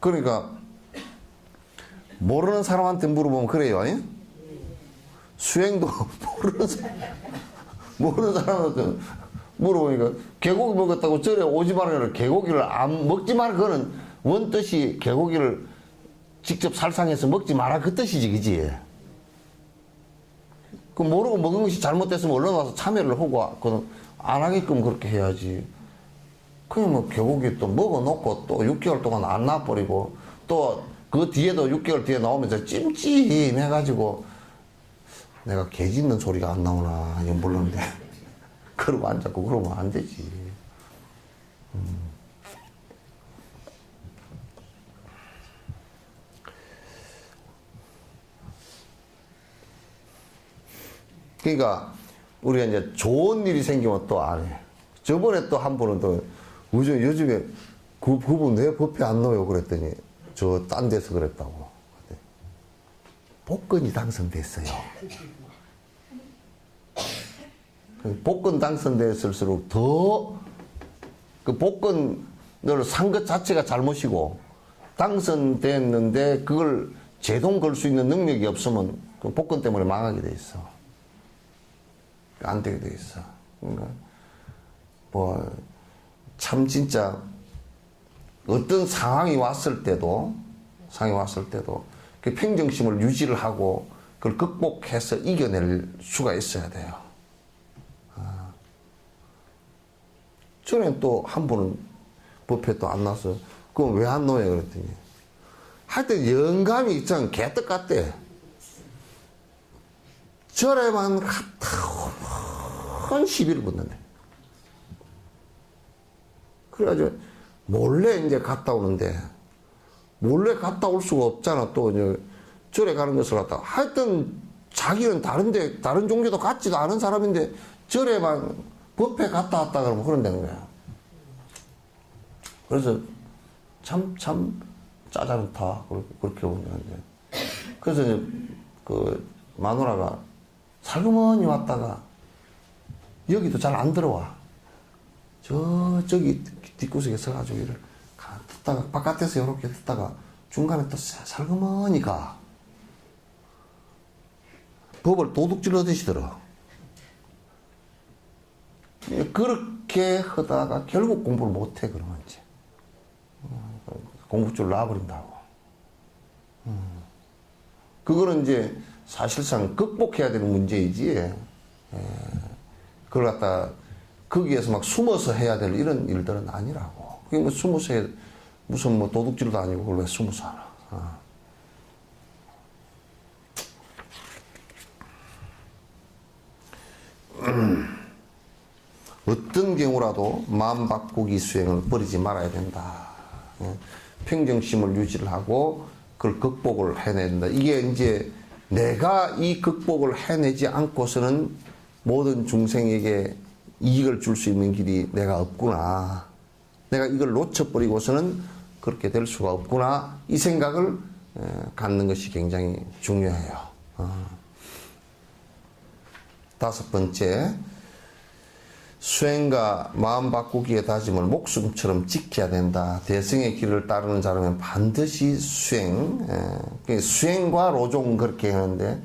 그러니까 모르는 사람한테 물어보면 그래요. 아니? 수행도 모르는 사람한테 물어보니까 개고기 먹었다고 절에 오지 말아라. 개고기를 안 먹지 마라. 그거는 원뜻이 개고기를 직접 살상해서 먹지 마라 그 뜻이지, 그지? 그 모르고 먹은 것이 잘못됐으면 얼른 와서 참여를 하고 그건 안 하게끔 그렇게 해야지. 그냥 뭐 개고기 또 먹어놓고 또 6개월 동안 안 놔버리고 또 그 뒤에도 6개월 뒤에 나오면서 찜찜해가지고 내가 개 짖는 소리가 안 나오나 이건 몰랐는데 그러고 앉았고 그러면 안 되지. 그러니까 우리가 이제 좋은 일이 생기면 또 안 해. 저번에 또 한 분은 또 요즘에 그분 왜 법회 안 넣어요? 그랬더니 저 딴 데서 그랬다고. 복권이 당선됐어요. 복권 당선됐을수록 더 그 복권을 산 것 자체가 잘못이고 당선됐는데 그걸 제동 걸 수 있는 능력이 없으면 그 복권 때문에 망하게 돼 있어. 안 되게 돼 있어. 그러니까 뭐 참 진짜 어떤 상황이 왔을 때도 그 평정심을 유지를 하고 그걸 극복해서 이겨낼 수가 있어야 돼요. 전에 또 한 분은 법회 또 안 나서 그럼 왜 안 놓아요? 그랬더니 하여튼 영감이 있잖아. 개떡 같대. 절에만 갔다 한 10일 붙는데. 그래가지고 몰래 이제 갔다 오는데 몰래 갔다 올 수가 없잖아. 또 이제 절에 가는 것을 갖다 하여튼 자기는 다른 종교도 같지도 않은 사람인데 절에만 법회 갔다 왔다 그러면 그런다는 거야. 그래서 참 짜잘다 그렇게 보는데 그래서 이제 그 마누라가 살그머니 왔다가 여기도 잘 안 들어와. 저기 뒷구석에 서가지고 이를 듣다가 바깥에서 이렇게 듣다가 중간에 또 살그머니 가. 법을 도둑질러 드시더라. 그렇게 하다가 결국 공부를 못해. 그러면 이제 공부줄 놔버린다고. 그거는 이제 사실상 극복해야 되는 문제이지. 그걸 갖다 거기에서 막 숨어서 해야 될 이런 일들은 아니라고. 그게 뭐 숨어서 해, 무슨 뭐 도둑질도 아니고 그걸 왜 숨어서 하나. 어떤 경우라도 마음 바꾸기 수행을 버리지 말아야 된다. 평정심을 유지를 하고 그걸 극복을 해내야 된다. 이게 이제 내가 이 극복을 해내지 않고서는 모든 중생에게 이익을 줄 수 있는 길이 내가 없구나. 내가 이걸 놓쳐버리고서는 그렇게 될 수가 없구나. 이 생각을 갖는 것이 굉장히 중요해요. 다섯 번째, 수행과 마음 바꾸기의 다짐을 목숨처럼 지켜야 된다. 대승의 길을 따르는 자라면 반드시 수행과 로종 그렇게 하는데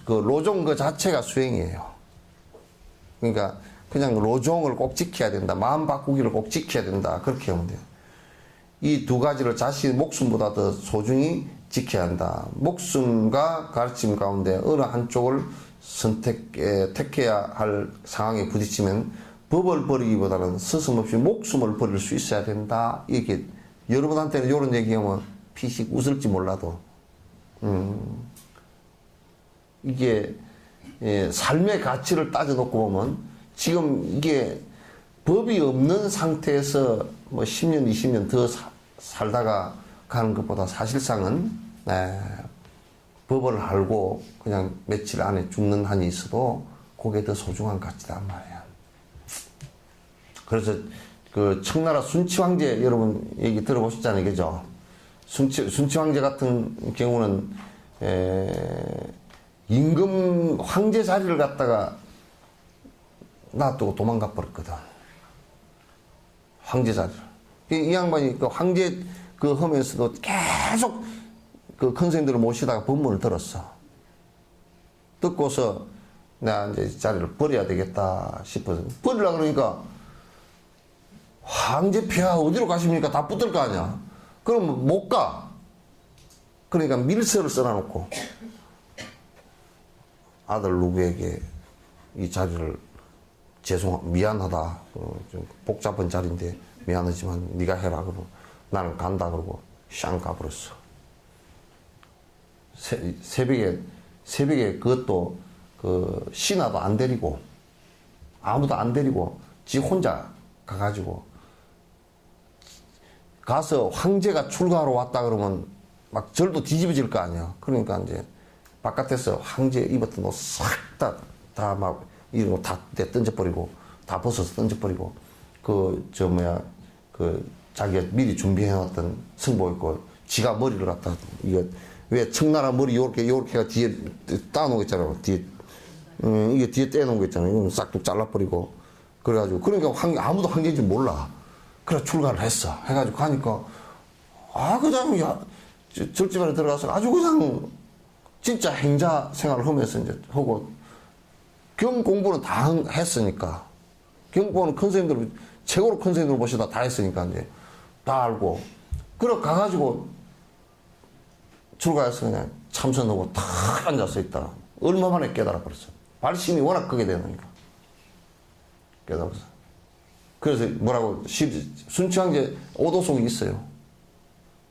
그 로종 그 자체가 수행이에요. 그러니까 그냥 로종을 꼭 지켜야 된다. 마음 바꾸기를 꼭 지켜야 된다. 그렇게 하면 돼요. 이 두 가지를 자신의 목숨보다 더 소중히 지켜야 한다. 목숨과 가르침 가운데 어느 한쪽을 택해야 할 상황에 부딪히면 법을 버리기보다는 스스럼없이 목숨을 버릴 수 있어야 된다. 이렇게 여러분한테는 이런 얘기하면 피식 웃을지 몰라도 이게 삶의 가치를 따져놓고 보면 지금 이게 법이 없는 상태에서 뭐 10년, 20년 더 살다가 가는 것보다 사실상은 법을 알고 그냥 며칠 안에 죽는 한이 있어도 그게 더 소중한 가치단 말이야. 그래서 그 청나라 순치 황제 여러분 얘기 들어보셨잖아요, 그죠? 순치 황제 같은 경우는 임금 황제 자리를 갖다가 놔두고 도망가 버렸거든. 황제 자리를. 이 양반이 그 황제 그 하면서도 계속 그 큰 선생님들을 모시다가 법문을 들었어. 듣고서 내가 이제 이 자리를 버려야 되겠다 싶어서 버리려고 그러니까 황제 폐하 어디로 가십니까? 다 붙을 거 아니야. 그럼 못 가. 그러니까 밀서를 써놔놓고 아들 누구에게 이 자리를 미안하다. 좀 복잡한 자리인데 미안하지만 네가 해라. 그러고 나는 간다. 그러고 샹 가버렸어. 새벽에 그것도 그 신하도 안 데리고 아무도 안 데리고 지 혼자 가가지고 가서 황제가 출가하러 왔다 그러면 막 절도 뒤집어질 거 아니야. 그러니까 이제 바깥에서 황제 입었던 옷 싹 다 막 이런 거 다 던져버리고 다 벗어서 던져버리고 그 자기가 미리 준비해놨던 승복 입고 지가 머리를 갖다 이거 왜 청나라 머리 요렇게가 뒤에 따놓은 거 있잖아요. 뒤에 이게 뒤에 떼놓은 거 있잖아요. 이건 싹둑 잘라버리고 그래가지고 그러니까 아무도 황제인지 몰라. 그래 출가를 했어. 해가지고 가니까 그냥 절집안에 들어가서 아주 그냥 진짜 행자 생활을 하면서 이제 하고 경 공부는 다 했으니까 경 공부는 큰 선생님들 최고로 큰 선생님들 모시다 다 했으니까 이제 다 알고 그래 가가지고 출가해서 그냥 참선하고 탁 앉아서 있다. 얼마 만에 깨달아 버렸어. 발심이 워낙 크게 되니까 깨달았어. 그래서 뭐라고 순치황제 오도송이 있어요.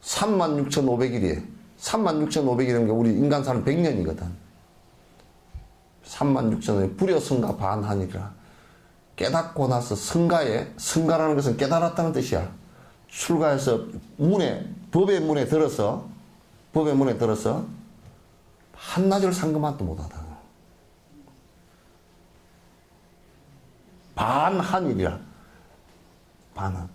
36,500일이에요. 36,500일이라는 게 우리 인간 사는 100년이거든. 36,000일 불여성가 반한이라 깨닫고 나서 성가라는 것은 깨달았다는 뜻이야. 출가해서 법의 문에 들어서 한나절 상금만도 못하다. 반한이라 반한.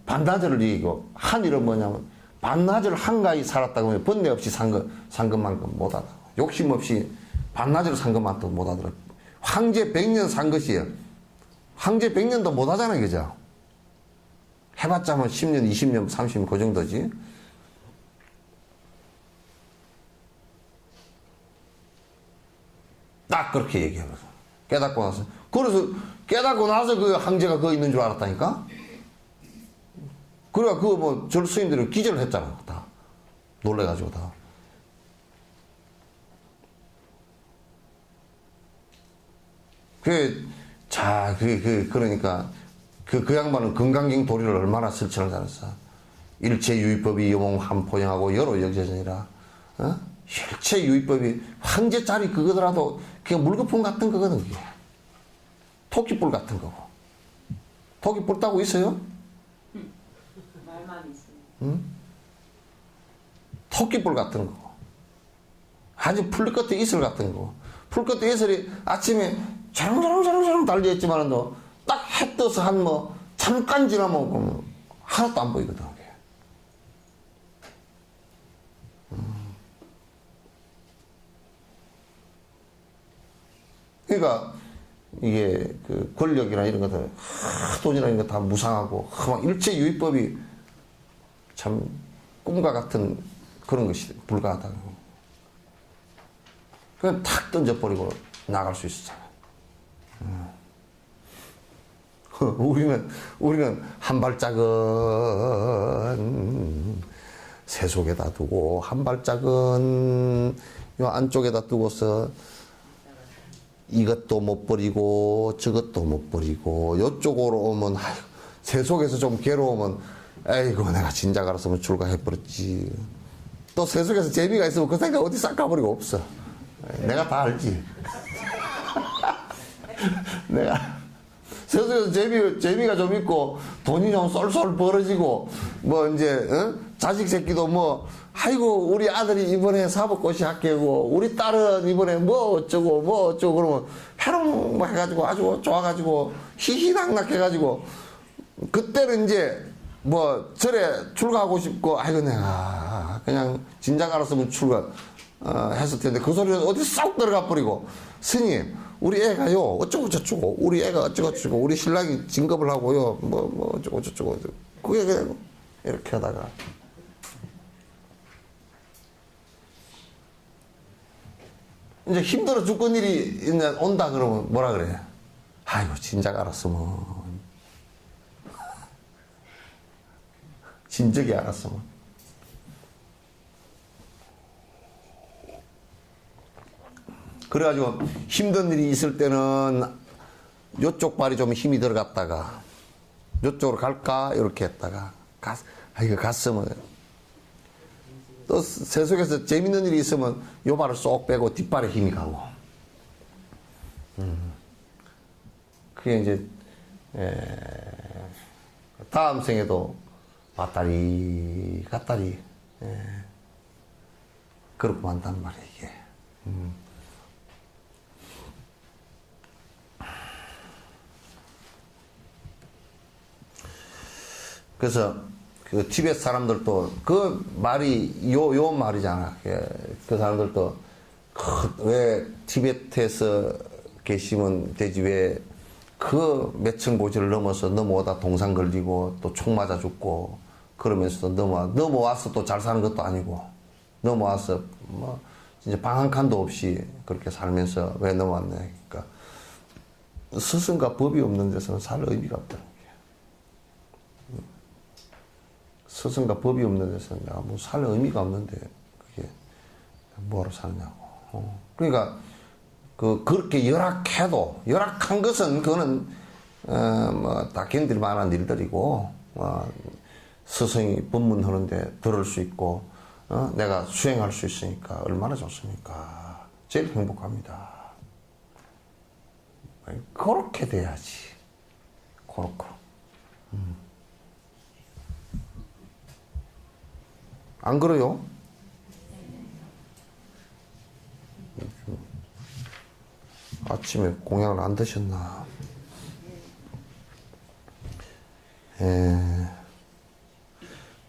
반나절을 이기고 한일은 뭐냐면 반나절 한가히 살았다고 하면 번뇌 없이 상금만큼 못하다. 욕심 없이 반나절 상금만도 못하더라. 황제 100년 산 것이에요. 황제 100년도 못하잖아요. 그죠? 해봤자 뭐 10년, 20년, 30년 그 정도지. 딱 그렇게 얘기해서 깨닫고 나서 그래서 깨닫고 나서 그 황제가 거기 있는 줄 알았다니까. 그래가 그 뭐 절 스님들은 기절을 했잖아. 다 놀래가지고 다. 그러니까 그 양반은 건강경 도리를 얼마나 설치를 잘했어. 일체 유의법이 영웅 한포영하고 여로 역제전이라. 일체 유의법이 황제 자리 그거더라도 그냥 물거품 같은 거거든. 그게. 토끼뿔 같은 거고. 토끼뿔 따고 있어요? 말만 있어요. 응? 토끼뿔 같은 거고. 아주 풀끝에 이슬 같은 거고. 풀끝에 이슬이 아침에 자랑자랑 달려있지만은 딱 해 떠서 잠깐 지나면 하나도 안 보이거든. 그러니까 이게 그 권력이나 이런 것들, 돈이나 이런 거 다 무상하고 일체 유의법이 참 꿈과 같은 그런 것이 불가하다. 그냥 탁 던져버리고 나갈 수 있었잖아. 우리는 한 발짝은 새 속에다 두고 한 발짝은 요 안쪽에다 두고서 이것도 못 버리고 저것도 못 버리고 요쪽으로 오면 새 속에서 좀 괴로우면 에이구 내가 진작 알았으면 출가해버렸지. 또 새 속에서 재미가 있으면 그 생각 어디 싹 가버리고 없어. 내가 다 알지. 내가 새 속에서 재미가 좀 있고 돈이 좀 쏠쏠 벌어지고 뭐 이제 자식 새끼도 뭐 아이고 우리 아들이 이번에 사법고시 합격하고 우리 딸은 이번에 뭐 어쩌고 그러면 해롱 뭐 해가지고 아주 좋아가지고 희희낙낙 해가지고 그때는 이제 뭐 절에 출가하고 싶고 아이고 내가 그냥 진작 알았으면 출가 했을 텐데 그 소리는 어디 쏙 들어가 버리고 스님 우리 애가요 어쩌고 저쩌고 우리 애가 어쩌고 저쩌고 우리 신랑이 진급을 하고요 뭐 어쩌고 저쩌고 그게 그냥 이렇게 하다가 이제 힘들어 죽건 일이 이제 온다 그러면 뭐라 그래? 아이고 진작 알았으면, 진작에 알았으면. 그래가지고 힘든 일이 있을 때는 요쪽 발이 좀 힘이 들어갔다가 요쪽으로 갈까 이렇게 했다가 이거 갔으면, 또 세속에서 재밌는 일이 있으면 요 발을 쏙 빼고 뒷발에 힘이 가고. 그게 이제 다음 생에도 왔다리 갔다리 그렇게 한단 말이에요 이게. 그래서 그 티베트 사람들도 그 말이 요 말이잖아. 그 사람들도 왜 티베트에서 계시면 되지 왜 그 몇천 고지를 넘어서 넘어오다 동상 걸리고 또 총 맞아 죽고 그러면서도 넘어와서 또 잘 사는 것도 아니고 넘어와서 뭐 진짜 방 한 칸도 없이 그렇게 살면서 왜 넘어왔냐. 그러니까 스승과 법이 없는 데서는 살 의미가 없다. 스승과 법이 없는 데서는 내가 뭐 살 의미가 없는데 그게 뭐하러 사느냐고. 그러니까 그렇게 열악한 것은 그거는 다 견딜 만한 일들이고 스승이 법문하는데 들을 수 있고 내가 수행할 수 있으니까 얼마나 좋습니까? 제일 행복합니다. 그렇게 돼야지. 그렇고. 안 그래요? 아침에 공약을 안 드셨나?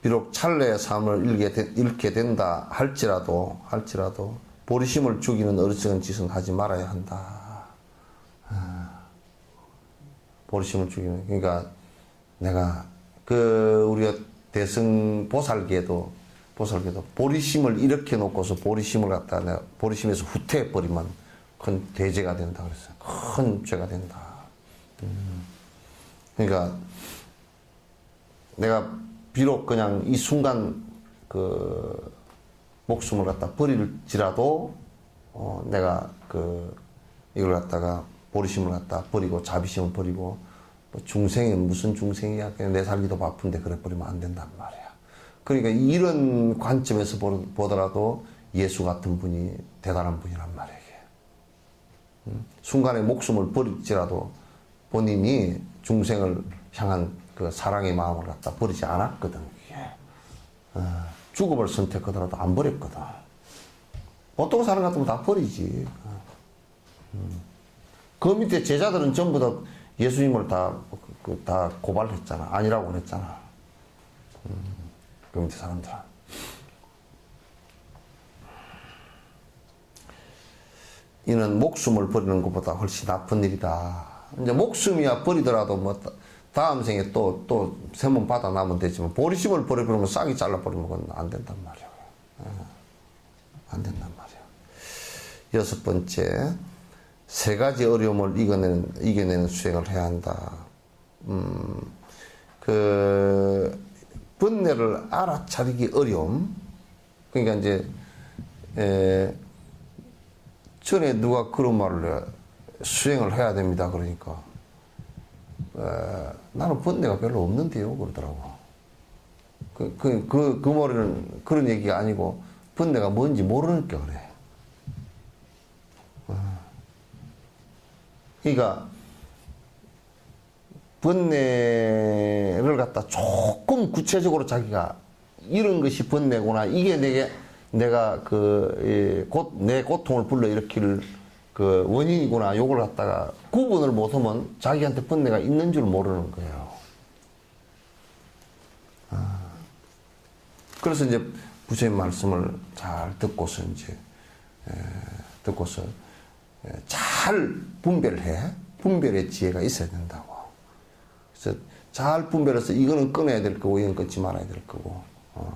비록 찰나의 삶을 잃게 된다 할지라도 보리심을 죽이는 어리석은 짓은 하지 말아야 한다. 보리심을 죽이는, 그러니까 내가 우리가 대승 보살계도 보리심을 이렇게 놓고서 보리심을 갖다 내가 보리심에서 후퇴해 버리면 큰 대죄가 된다 그랬어요. 큰 죄가 된다. 그러니까 내가 비록 그냥 이 순간 그 목숨을 갖다 버릴지라도 내가 이걸 갖다가 보리심을 갖다 버리고 자비심을 버리고 뭐 중생은 무슨 중생이야 그냥 내 살기도 바쁜데 그래 버리면 안 된단 말이야. 그러니까 이런 관점에서 보더라도 예수 같은 분이 대단한 분이란 말이에요. 순간에 목숨을 버릴지라도 본인이 중생을 향한 그 사랑의 마음을 갖다 버리지 않았거든. 죽음을 선택하더라도 안 버렸거든. 보통 사람 같으면 다 버리지. 그 밑에 제자들은 전부 다 예수님을 다 고발했잖아. 아니라고 그랬잖아. 그 밑에 사람들은. 이는 목숨을 버리는 것보다 훨씬 나쁜 일이다. 이제 목숨이야 버리더라도 뭐 다음 생에 또 세번 받아 나면 되지만 보리심을 버려버리면 싹이 잘라버리면 그건 안 된단 말이야. 안 된단 말이야. 여섯 번째, 세 가지 어려움을 이겨내는 수행을 해야 한다. 번뇌를 알아차리기 어려움. 그러니까 이제 전에 누가 그런 말을 수행을 해야 됩니다. 그러니까 나는 번뇌가 별로 없는데요. 그러더라고. 그 머리는 그런 얘기가 아니고 번뇌가 뭔지 모르니까 그래. 그러니까 번뇌를 갖다 조금 구체적으로 자기가 이런 것이 번뇌구나. 이게 내가 내 고통을 불러일으킬 그 원인이구나. 요걸 갖다가 구분을 못하면 자기한테 번뇌가 있는 줄 모르는 거예요. 그래서 이제 부처님 말씀을 잘 듣고서 잘 분별해. 분별의 지혜가 있어야 된다고. 그래서 잘 분별해서 이거는 끊어야 될 거고 이건 끊지 말아야 될 거고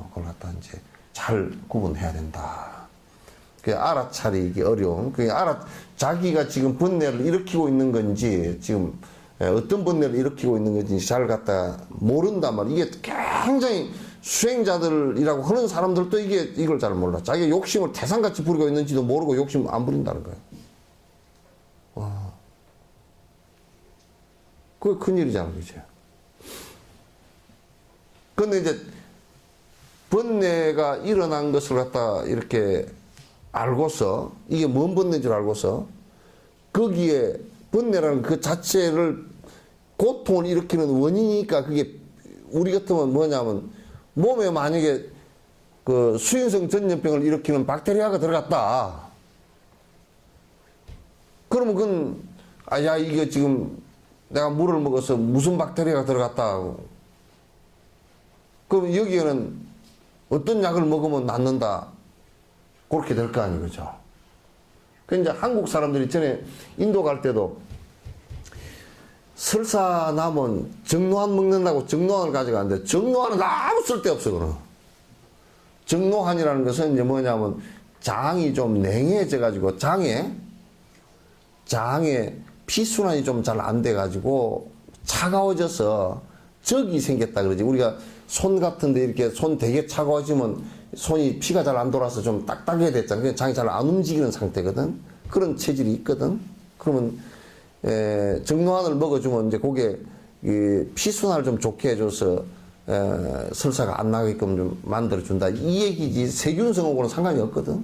그걸 갖다 이제 잘 구분해야 된다. 그 알아차리기 어려운. 그 자기가 지금 번뇌를 일으키고 있는 건지 지금 어떤 번뇌를 일으키고 있는 건지 잘 갖다 모른단 말이야. 이게 굉장히 수행자들이라고 하는 사람들도 이걸 잘 몰라. 자기가 욕심을 태산같이 부리고 있는지도 모르고 욕심 안 부린다는 거야. 와. 그게 큰일이잖아, 그죠? 근데 이제 번뇌가 일어난 것을 갖다 이렇게 알고서 이게 뭔 번뇌인 줄 알고서 거기에 번뇌라는 그 자체를 고통을 일으키는 원인이니까 그게 우리 같으면 뭐냐면 몸에 만약에 그 수인성 전염병을 일으키는 박테리아가 들어갔다. 그러면 그건 야 이게 지금 내가 물을 먹어서 무슨 박테리아가 들어갔다. 그럼 여기에는 어떤 약을 먹으면 낫는다. 그렇게 될 거 아니에요, 그죠? 그 이제 한국 사람들이 전에 인도 갈 때도 설사 남은 정노환 먹는다고 정노환을 가져가는데 정노환은 아무 쓸데없어, 그는. 정노환이라는 것은 이제 뭐냐면 장이 좀 냉해져가지고 장에 피순환이 좀 잘 안 돼가지고 차가워져서 적이 생겼다 그러지. 우리가 손 같은데 이렇게 손 되게 차가워지면 손이 피가 잘 안 돌아서 좀 딱딱해 됐잖아. 그냥 장이 잘 안 움직이는 상태거든. 그런 체질이 있거든. 그러면 정노환을 먹어주면 이제 그게 피순환을 좀 좋게 해줘서 설사가 안 나게끔 좀 만들어준다. 이 얘기지 세균성하고는 상관이 없거든.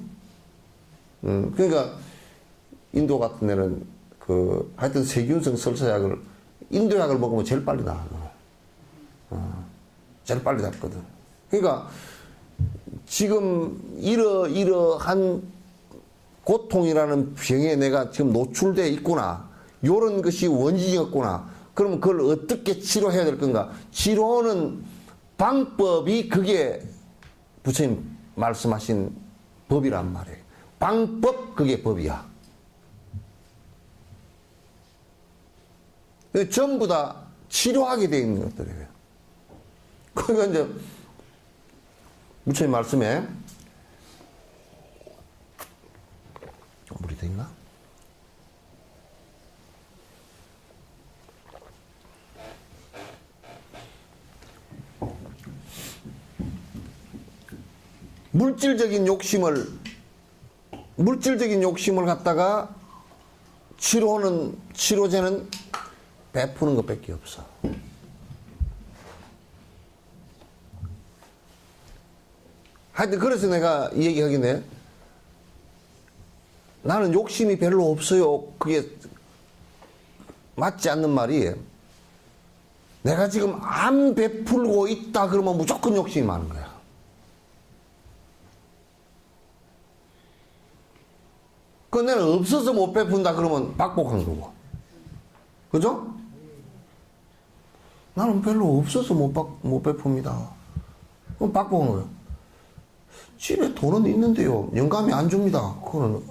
그러니까 인도 같은 데는 하여튼 세균성 설사약을 인도 약을 먹으면 제일 빨리 나아. 제일 빨리 낫거든. 그러니까 지금 이러한 고통이라는 병에 내가 지금 노출되어 있구나. 요런 것이 원인이었구나. 그러면 그걸 어떻게 치료해야 될 건가? 치료는 방법이 그게 부처님 말씀하신 법이란 말이에요. 방법 그게 법이야. 전부 다 치료하게 되어 있는 것들이에요. 그러니까 이제 부처님 말씀에 물이 더 있나? 물질적인 욕심을 갖다가 치료제는 베푸는 것밖에 없어. 하여튼 그래서 내가 이 얘기하겠네. 나는 욕심이 별로 없어요. 그게 맞지 않는 말이, 내가 지금 안 베풀고 있다 그러면 무조건 욕심이 많은 거야. 그 내가 없어서 못 베푼다 그러면 박복한 거고. 그죠? 나는 별로 없어서 못 베풉니다. 그럼 박복한 거예요. 집에 돈은 있는데요. 영감이 안 줍니다. 그거는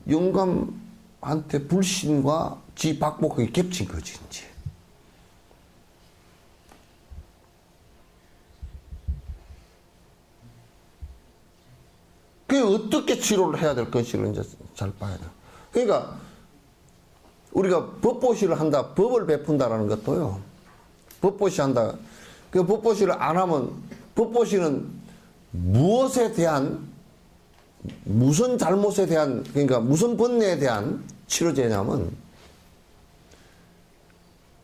영감한테 불신과 지 박복하기 겹친 거지, 이제. 그게 어떻게 치료를 해야 될 것인지를 이제 잘 봐야 돼. 그러니까 우리가 법보시를 한다, 법을 베푼다라는 것도요. 법보시 한다. 그 법보시를 안 하면, 법보시는 무엇에 대한, 무슨 잘못에 대한, 그러니까 무슨 번뇌에 대한 치료제냐면,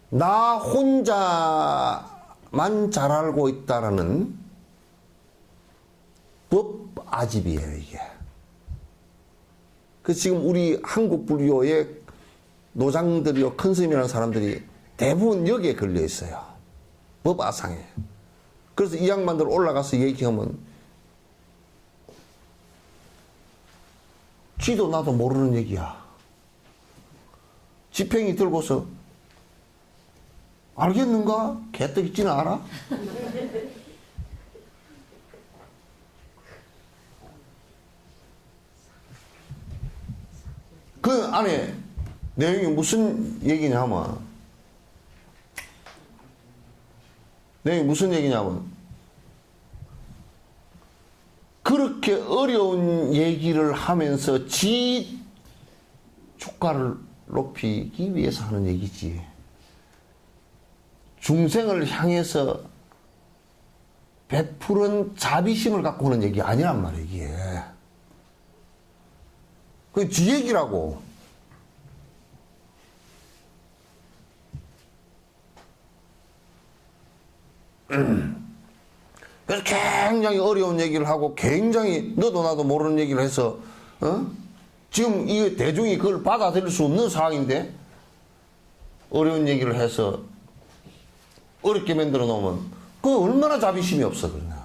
나 혼자만 잘 알고 있다라는 법아집이에요, 이게. 그 지금 우리 한국 불교의 노장들이요, 큰 스님이라는 사람들이 대부분 여기에 걸려 있어요. 법아상에. 그래서 이 양반들 올라가서 얘기하면 지도 나도 모르는 얘기야. 지팽이 들고서 알겠는가? 개떡이 찌는 알아? 그 안에 내용이 무슨 얘기냐면, 내가 무슨 얘기냐면, 그렇게 어려운 얘기를 하면서 지 주가를 높이기 위해서 하는 얘기지. 중생을 향해서 베푸른 자비심을 갖고 하는 얘기 아니란 말이야, 이게. 그게 지 얘기라고. 그래서 굉장히 어려운 얘기를 하고 굉장히 너도 나도 모르는 얘기를 해서 지금 이 대중이 그걸 받아들일 수 없는 상황인데 어려운 얘기를 해서 어렵게 만들어 놓으면 그 얼마나 자비심이 없어 그러냐.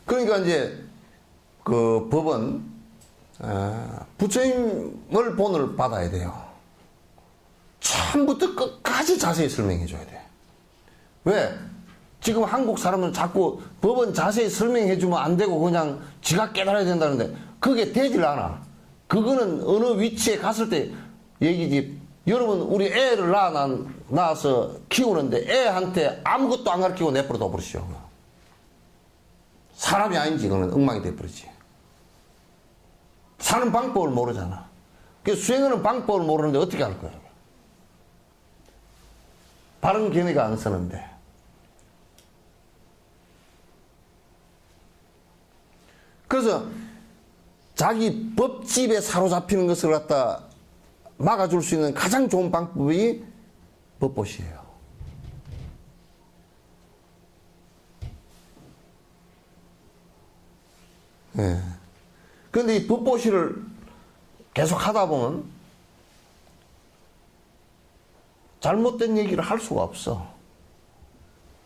그러니까 이제 그 법은 부처님을 본을 받아야 돼요. 처음부터 끝까지 자세히 설명해 줘야 돼. 왜? 지금 한국 사람은 자꾸 법은 자세히 설명해 주면 안 되고 그냥 지가 깨달아야 된다는데 그게 되질 않아. 그거는 어느 위치에 갔을 때 얘기지. 여러분 우리 애를 낳아서 키우는데 애한테 아무것도 안 가르치고 내버려 둬버리시오. 사람이 아닌지 그거는 엉망이 돼버리지. 사는 방법을 모르잖아. 그 수행하는 방법을 모르는데 어떻게 할 거야? 바른 견해가 안 서는데. 그래서 자기 법집에 사로잡히는 것을 갖다 막아줄 수 있는 가장 좋은 방법이 법보시예요. 예. 그런데 이 법보시를 계속 하다 보면 잘못된 얘기를 할 수가 없어.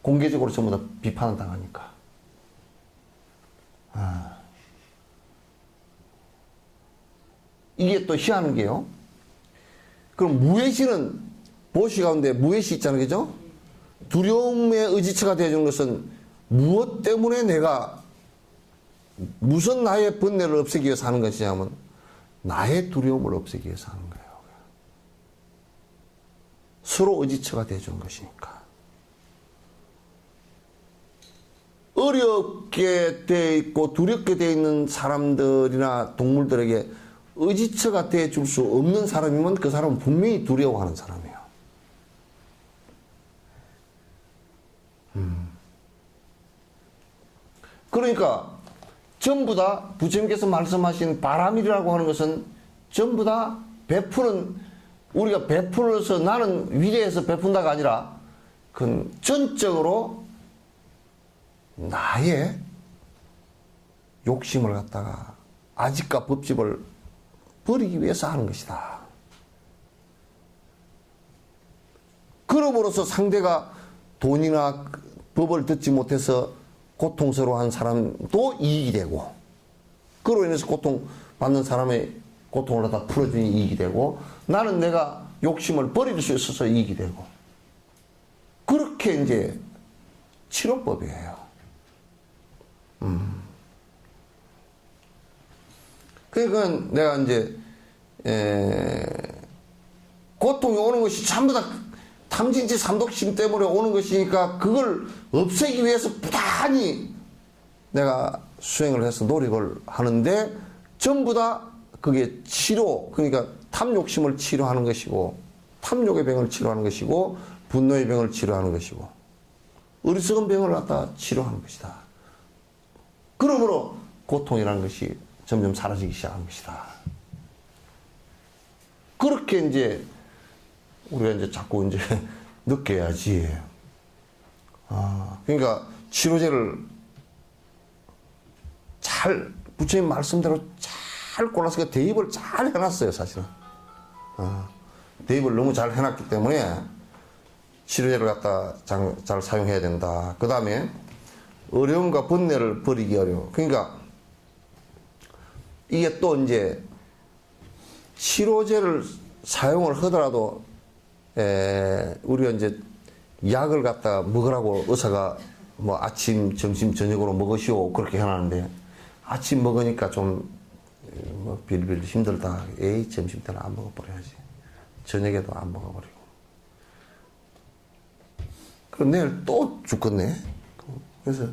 공개적으로 전부 다 비판을 당하니까. 이게 또 희한한 게요. 그럼 무해시는 보시 가운데 무해시 있잖아요. 그죠? 두려움의 의지처가 되어주는 것은 무엇 때문에 내가 무슨 나의 번뇌를 없애기 위해서 하는 것이냐면 나의 두려움을 없애기 위해서 하는 거예요. 서로 의지처가 되어주는 것이니까. 어렵게 돼 있고 두렵게 돼 있는 사람들이나 동물들에게 의지처가 돼 줄 수 없는 사람이면 그 사람은 분명히 두려워하는 사람이에요. 그러니까 전부 다 부처님께서 말씀하신 바람이라고 하는 것은 전부 다 베푸는, 우리가 베풀어서 나는 위대해서 베푼다가 아니라 그건 전적으로 나의 욕심을 갖다가 아직과 법집을 버리기 위해서 하는 것이다. 그럼으로써 상대가 돈이나 법을 듣지 못해서 고통스러워하는 사람도 이익이 되고, 그로 인해서 고통받는 사람의 고통을 다 풀어주니 이익이 되고, 나는 내가 욕심을 버릴 수 있어서 이익이 되고, 그렇게 이제 치료법이에요. 그러니까 내가 이제 고통이 오는 것이 전부 다 탐진치 삼독심 때문에 오는 것이니까 그걸 없애기 위해서 부단히 내가 수행을 해서 노력을 하는데 전부 다 그게 치료, 그러니까 탐욕심을 치료하는 것이고, 탐욕의 병을 치료하는 것이고, 분노의 병을 치료하는 것이고, 어리석은 병을 갖다 치료하는 것이다. 그러므로 고통이라는 것이 점점 사라지기 시작한 것이다. 그렇게 이제 우리가 이제 자꾸 이제 느껴야지. 그러니까 치료제를 잘 부처님 말씀대로 잘 골라서 그 대입을 잘 해놨어요, 사실은. 대입을 너무 잘 해놨기 때문에 치료제를 갖다 잘 사용해야 된다. 그 다음에 어려움과 번뇌를 버리기 어려워. 그러니까 이게 또 이제 치료제를 사용을 하더라도 우리가 이제 약을 갖다 먹으라고 의사가 뭐 아침, 점심, 저녁으로 먹으시오 그렇게 해놨는데 아침 먹으니까 좀 뭐 빌빌 힘들다. 에이 점심 때는 안 먹어버려야지. 저녁에도 안 먹어버리고. 그럼 내일 또 죽겠네. 그래서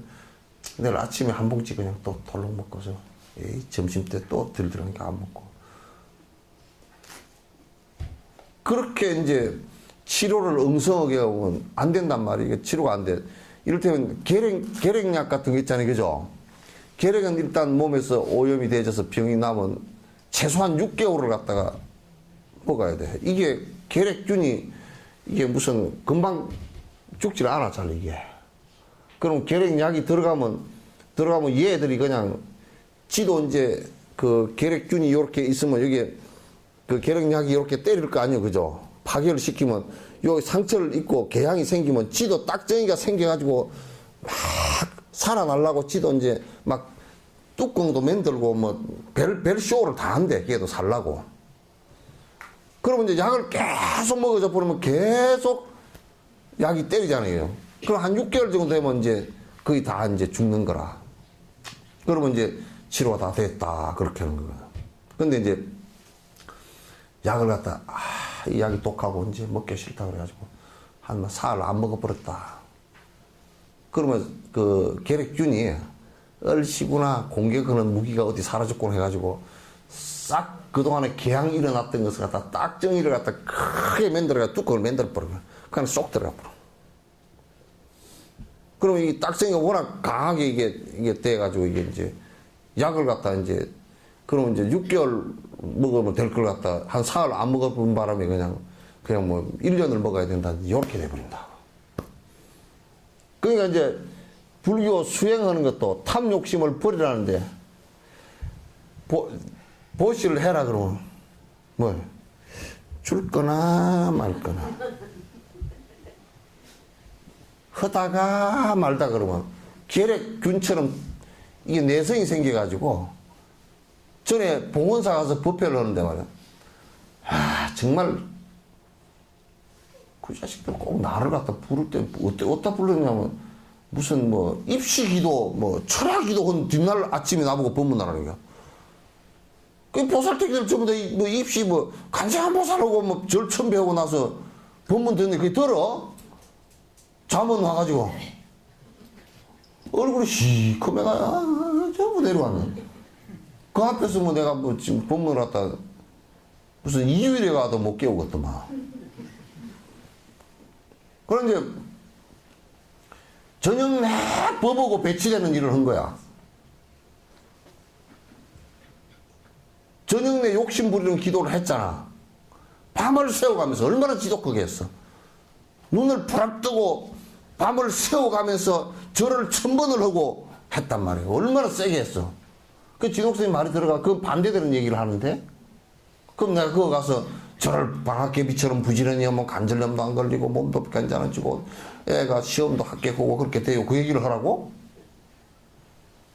내일 아침에 한 봉지 그냥 또 덜렁 먹고서 에이 점심 때 또 들들으니까 안 먹고. 그렇게 이제 치료를 엉성하게 하면 안 된단 말이에요. 이게 치료가 안 돼. 이를테면 계량약 같은 거 있잖아요. 그죠? 계량은 일단 몸에서 오염이 되어져서 병이 나면 최소한 6개월을 갖다가 먹어야 돼. 이게 계략균이 이게 무슨 금방 죽질 않아, 잘 이게. 그럼 계략약이 들어가면 얘들이 그냥 지도 이제 그 계략균이 이렇게 있으면 여기에 그 계략약이 이렇게 때릴 거 아니에요. 그죠? 파괴를 시키면 요 상처를 입고 개양이 생기면 지도 딱정이가 생겨가지고 막 살아나려고 지도 이제 막 뚜껑도 만들고 뭐 별 쇼를 다 한대. 걔도 살라고. 그러면 이제 약을 계속 먹어줘 버리면 계속 약이 때리잖아요. 그럼 한 6개월 정도 되면 이제 거의 다 이제 죽는 거라. 그러면 이제 치료가 다 됐다. 그렇게 하는 거야. 근데 이제 약을 갖다, 이 약이 독하고 이제 먹기 싫다 그래가지고 한 사흘 안 먹어버렸다. 그러면 그 계략균이 얼씨구나 공격하는 무기가 어디 사라졌구나 해가지고 싹 그동안에 개양 일어났던 것을 갖다 딱정이를 갖다 크게 만들어가 뚜껑을 만들어버리면 그냥 쏙 들어가 버려. 그러면 이 딱정이가 워낙 강하게 이게 돼가지고 이게 이제 약을 갖다 이제 그러면 이제 6개월 먹으면 될 걸 갖다 한 사흘 안 먹어본 바람에 그냥 뭐 1년을 먹어야 된다. 이렇게 돼버린다. 그러니까 이제 불교 수행하는 것도 탐 욕심을 버리라는데 보시를 해라 그러면 뭘 줄 거나 말 거나 하다가 말다 그러면 계략균처럼 이게 내성이 생겨가지고 전에 봉원사 가서 법회를 하는데 말이야. 정말 그 자식들 꼭 나를 갖다 부를 때 어디다 부르냐면 무슨 뭐 입시기도 뭐 철학기도 한 뒷날 아침에 나보고 법문하라는 거야. 그 보살택들 전부 다 뭐 입시 뭐 간생한 보살하고 뭐 절천 배우고 나서 법문 듣는데 그게 들어? 잠은 와가지고 얼굴이 시커매가 전부 내려왔네. 그 앞에서 뭐 내가 뭐 지금 법문을 갖다 무슨 2주일에 가도 못 깨우겠더만. 그런 이제 저녁 내 법하고 배치되는 일을 한 거야. 저녁 내 욕심 부리는 기도를 했잖아. 밤을 새워가면서 얼마나 지독하게 했어. 눈을 부락 뜨고 밤을 새워가면서 절을 1000번을 하고 했단 말이에요. 얼마나 세게 했어. 그 지독스님 말이 들어가 그 반대되는 얘기를 하는데 그럼 내가 그거 가서 저를 방학개비처럼 부지런히 하면 관절염도 안 걸리고 몸도 괜찮아지고 애가 시험도 합격하고 그렇게 돼요. 그 얘기를 하라고?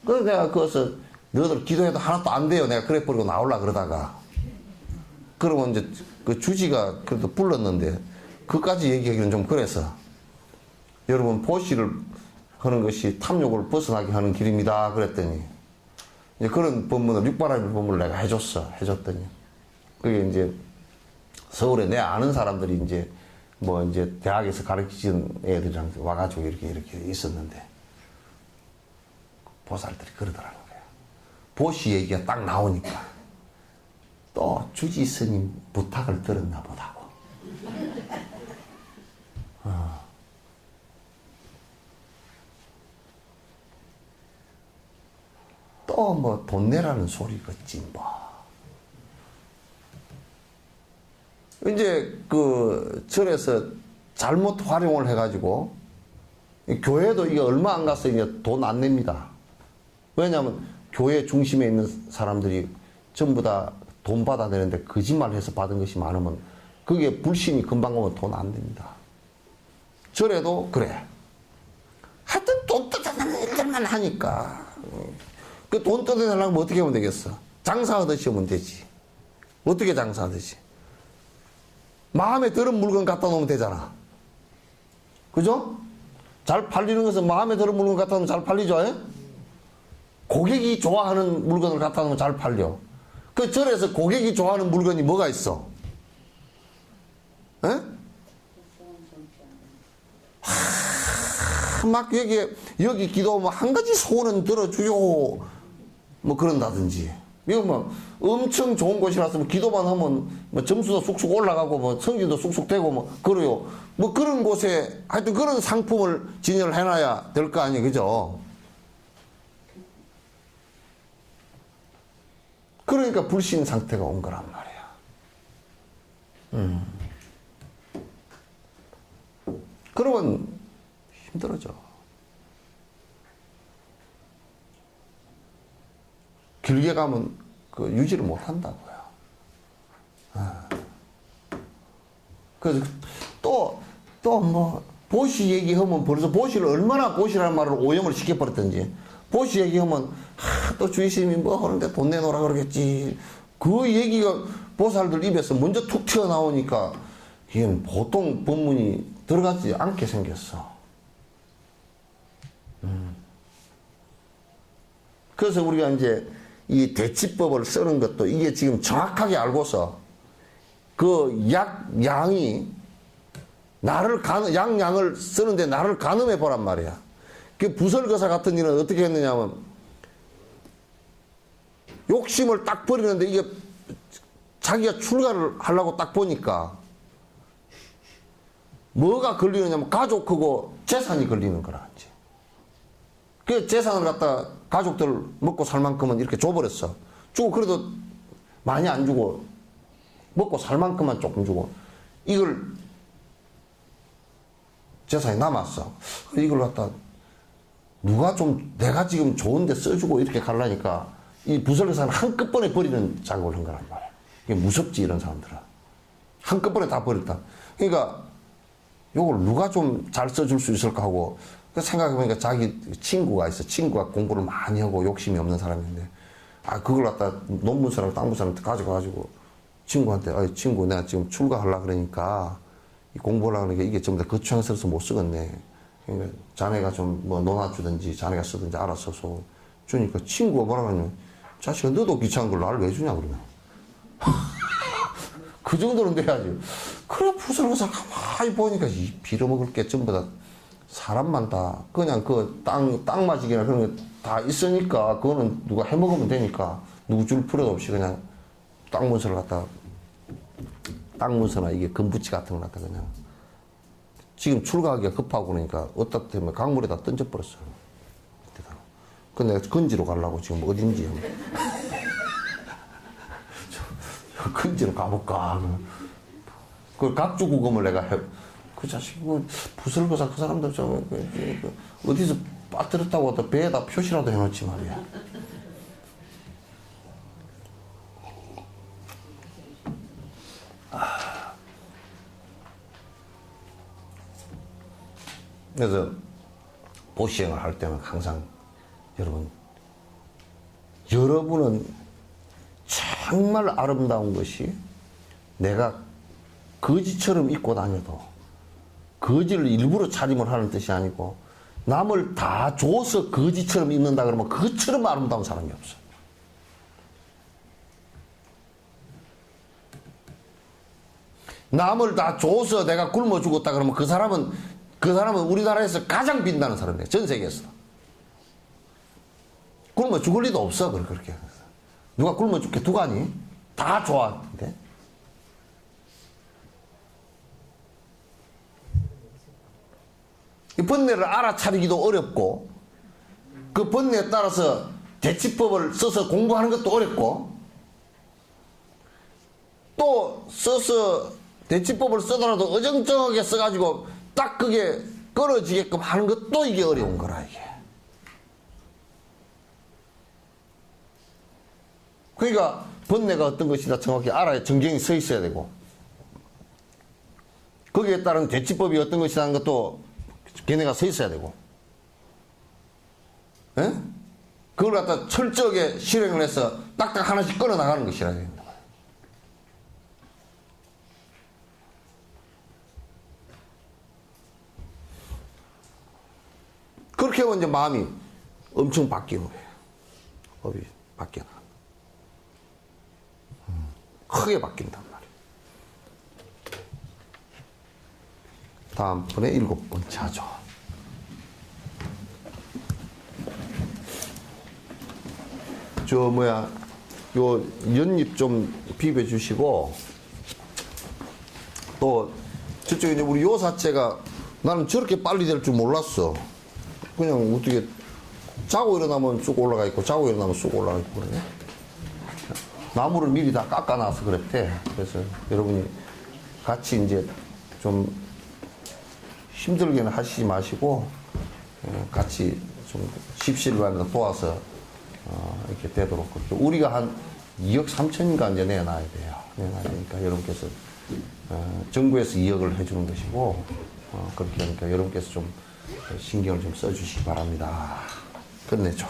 그래서 내가 그것을 너희들 기도해도 하나도 안 돼요. 내가 그래 버리고 나올라 그러다가 그러면 이제 그 주지가 그래도 불렀는데 그까지 얘기하기는 좀 그래서 여러분 보시를 하는 것이 탐욕을 벗어나게 하는 길입니다. 그랬더니 이제 그런 법문을 육바라밀 법문을 내가 해줬더니 그게 이제 서울에 내 아는 사람들이 이제 뭐 이제 대학에서 가르치는 애들이랑 와가지고 이렇게 있었는데 보살들이 그러더라는 거야. 보시 얘기가 딱 나오니까 또 주지 스님 부탁을 들었나 보다고. 또 뭐 돈 내라는 소리겠지 뭐. 이제 그 절에서 잘못 활용을 해가지고 교회도 이게 얼마 안 가서 이제 돈 안 냅니다. 왜냐하면 교회 중심에 있는 사람들이 전부 다 돈 받아내는데 거짓말해서 받은 것이 많으면 그게 불신이 금방 오면 돈 안 됩니다. 절에도 그래. 하여튼 돈 뜯어내는 일들만 하니까 그 돈 뜯어내려면 어떻게 하면 되겠어? 장사하듯이 하면 되지. 어떻게 장사하듯이? 마음에 드는 물건 갖다 놓으면 되잖아. 그죠? 잘 팔리는 것은 마음에 드는 물건 갖다 놓으면 잘 팔리죠? 에? 고객이 좋아하는 물건을 갖다 놓으면 잘 팔려. 그 절에서 고객이 좋아하는 물건이 뭐가 있어? 에? 막 여기 기도하면 한 가지 소원은 들어주요. 뭐 그런다든지. 이거 뭐 엄청 좋은 곳이라서 뭐 기도만 하면 뭐 점수도 쑥쑥 올라가고 뭐 성질도 쑥쑥 되고 뭐 그래요. 뭐 그런 곳에 하여튼 그런 상품을 진열을 해놔야 될 거 아니에요. 그죠? 그러니까 불신 상태가 온 거란 말이야. 그러면 힘들어져. 길게 가면 그 유지를 못 한다고요. 그래서 또 뭐 보시 얘기하면 벌써 보시를 얼마나 보시라는 말을 오염을 시켜버렸던지 보시 얘기하면 또 주의스님이 뭐 하는데 돈 내놓으라 그러겠지. 그 얘기가 보살들 입에서 먼저 툭 튀어나오니까 이게 보통 법문이 들어가지 않게 생겼어. 그래서 우리가 이제 이 대치법을 쓰는 것도 이게 지금 정확하게 알고서 그 양이 양을 쓰는데 나를 가늠해 보란 말이야. 그 부설거사 같은 일은 어떻게 했느냐면 욕심을 딱 버리는데 이게 자기가 출가를 하려고 딱 보니까 뭐가 걸리느냐면 가족하고 재산이 걸리는 거라. 이제. 그 재산을 갖다 가족들 먹고 살 만큼은 이렇게 줘버렸어. 주고 그래도 많이 안 주고 먹고 살 만큼만 조금 주고 이걸 재산이 남았어. 이걸 갖다 누가 좀 내가 지금 좋은데 써주고 이렇게 가려니까 이 부설거사는 한꺼번에 버리는 작업을 한 거란 말이야. 이게 무섭지 이런 사람들은. 한꺼번에 다 버렸다. 그러니까 요걸 누가 좀 잘 써줄 수 있을까 하고 생각해보니까 자기 친구가 있어. 친구가 공부를 많이 하고 욕심이 없는 사람인데 그걸 갖다 논문서랑 땅문서랑 가져가가지고 친구한테 친구 내가 지금 출가하려고 그러니까 이 공부를 하려니까 이게 전부 다 거추장스러워서 못 쓰겠네. 그러니까 자네가 좀 뭐 논아주든지 자네가 쓰든지 알아서 써 주니까 친구가 뭐라 하냐면 자식아 너도 귀찮은 걸 나를 왜 주냐 그러면 그 정도는 돼야지. 그래 부설거사 가만히 보니까 이 빌어먹을 게 전부 다 사람만 다 그냥 그 땅 마직이나 그런 거 다 있으니까 그거는 누가 해먹으면 되니까 누구 줄 필요도 없이 그냥 땅 문서를 갖다 땅 문서나 이게 금부치 같은 거 갖다 그냥 지금 출가하기가 급하고 그러니까 어디다 때문에 강물에다 던져버렸어요. 근데 내가 건지로 가려고 지금 어딘지 건지로 가볼까. 그 각주구금을 내가 그 자식 부설거사 그 사람들 어디서 빠뜨렸다고 하다 배에다 표시라도 해놓지 말이야. 그래서 보시행을 할 때는 항상 여러분은 정말 아름다운 것이 내가 거지처럼 입고 다녀도 거지를 일부러 차림을 하는 뜻이 아니고 남을 다 줘서 거지처럼 입는다 그러면 그처럼 아름다운 사람이 없어. 남을 다 줘서 내가 굶어 죽었다 그러면 그 사람은 우리나라에서 가장 빛나는 사람이에요. 전 세계에서. 굶어 죽을 리도 없어. 그렇게. 누가 굶어 죽게 두가니? 다 좋아하는데. 이 번뇌를 알아차리기도 어렵고 그 번뇌에 따라서 대치법을 써서 공부하는 것도 어렵고 또 써서 대치법을 쓰더라도 어정쩡하게 써가지고 딱 그게 끊어지게끔 하는 것도 이게 어려운 거라 이게. 그러니까 번뇌가 어떤 것이다 정확히 알아야 정경이 서 있어야 되고 거기에 따른 대치법이 어떤 것이라는 것도 걔네가 서 있어야 되고 에? 그걸 갖다 철저하게 실행을 해서 딱딱 하나씩 끊어 나가는 것이라 됩니다. 그렇게 하면 이제 마음이 엄청 바뀌는 거예요. 법이 바뀌어 나간다. 크게 바뀐단 말이에요. 다음번에 7번째 하죠. 요 연잎 좀 비벼 주시고, 또 저쪽에 이제 우리 요사체가 나는 저렇게 빨리 될 줄 몰랐어. 그냥 어떻게 자고 일어나면 쑥 올라가 있고 자고 일어나면 쑥 올라가 있고 그러네. 나무를 미리 다 깎아놔서 그랬대. 그래서 여러분이 같이 이제 좀 힘들게는 하시지 마시고 같이 좀 십시일반을 도와서 이렇게 되도록 그렇게 우리가 한 2억 3천인가 이제 내놔야 돼요. 내놔야 되니까 여러분께서 정부에서 2억을 해주는 것이고 그렇게 하니까 여러분께서 좀 신경을 좀 써주시기 바랍니다. 끝내죠.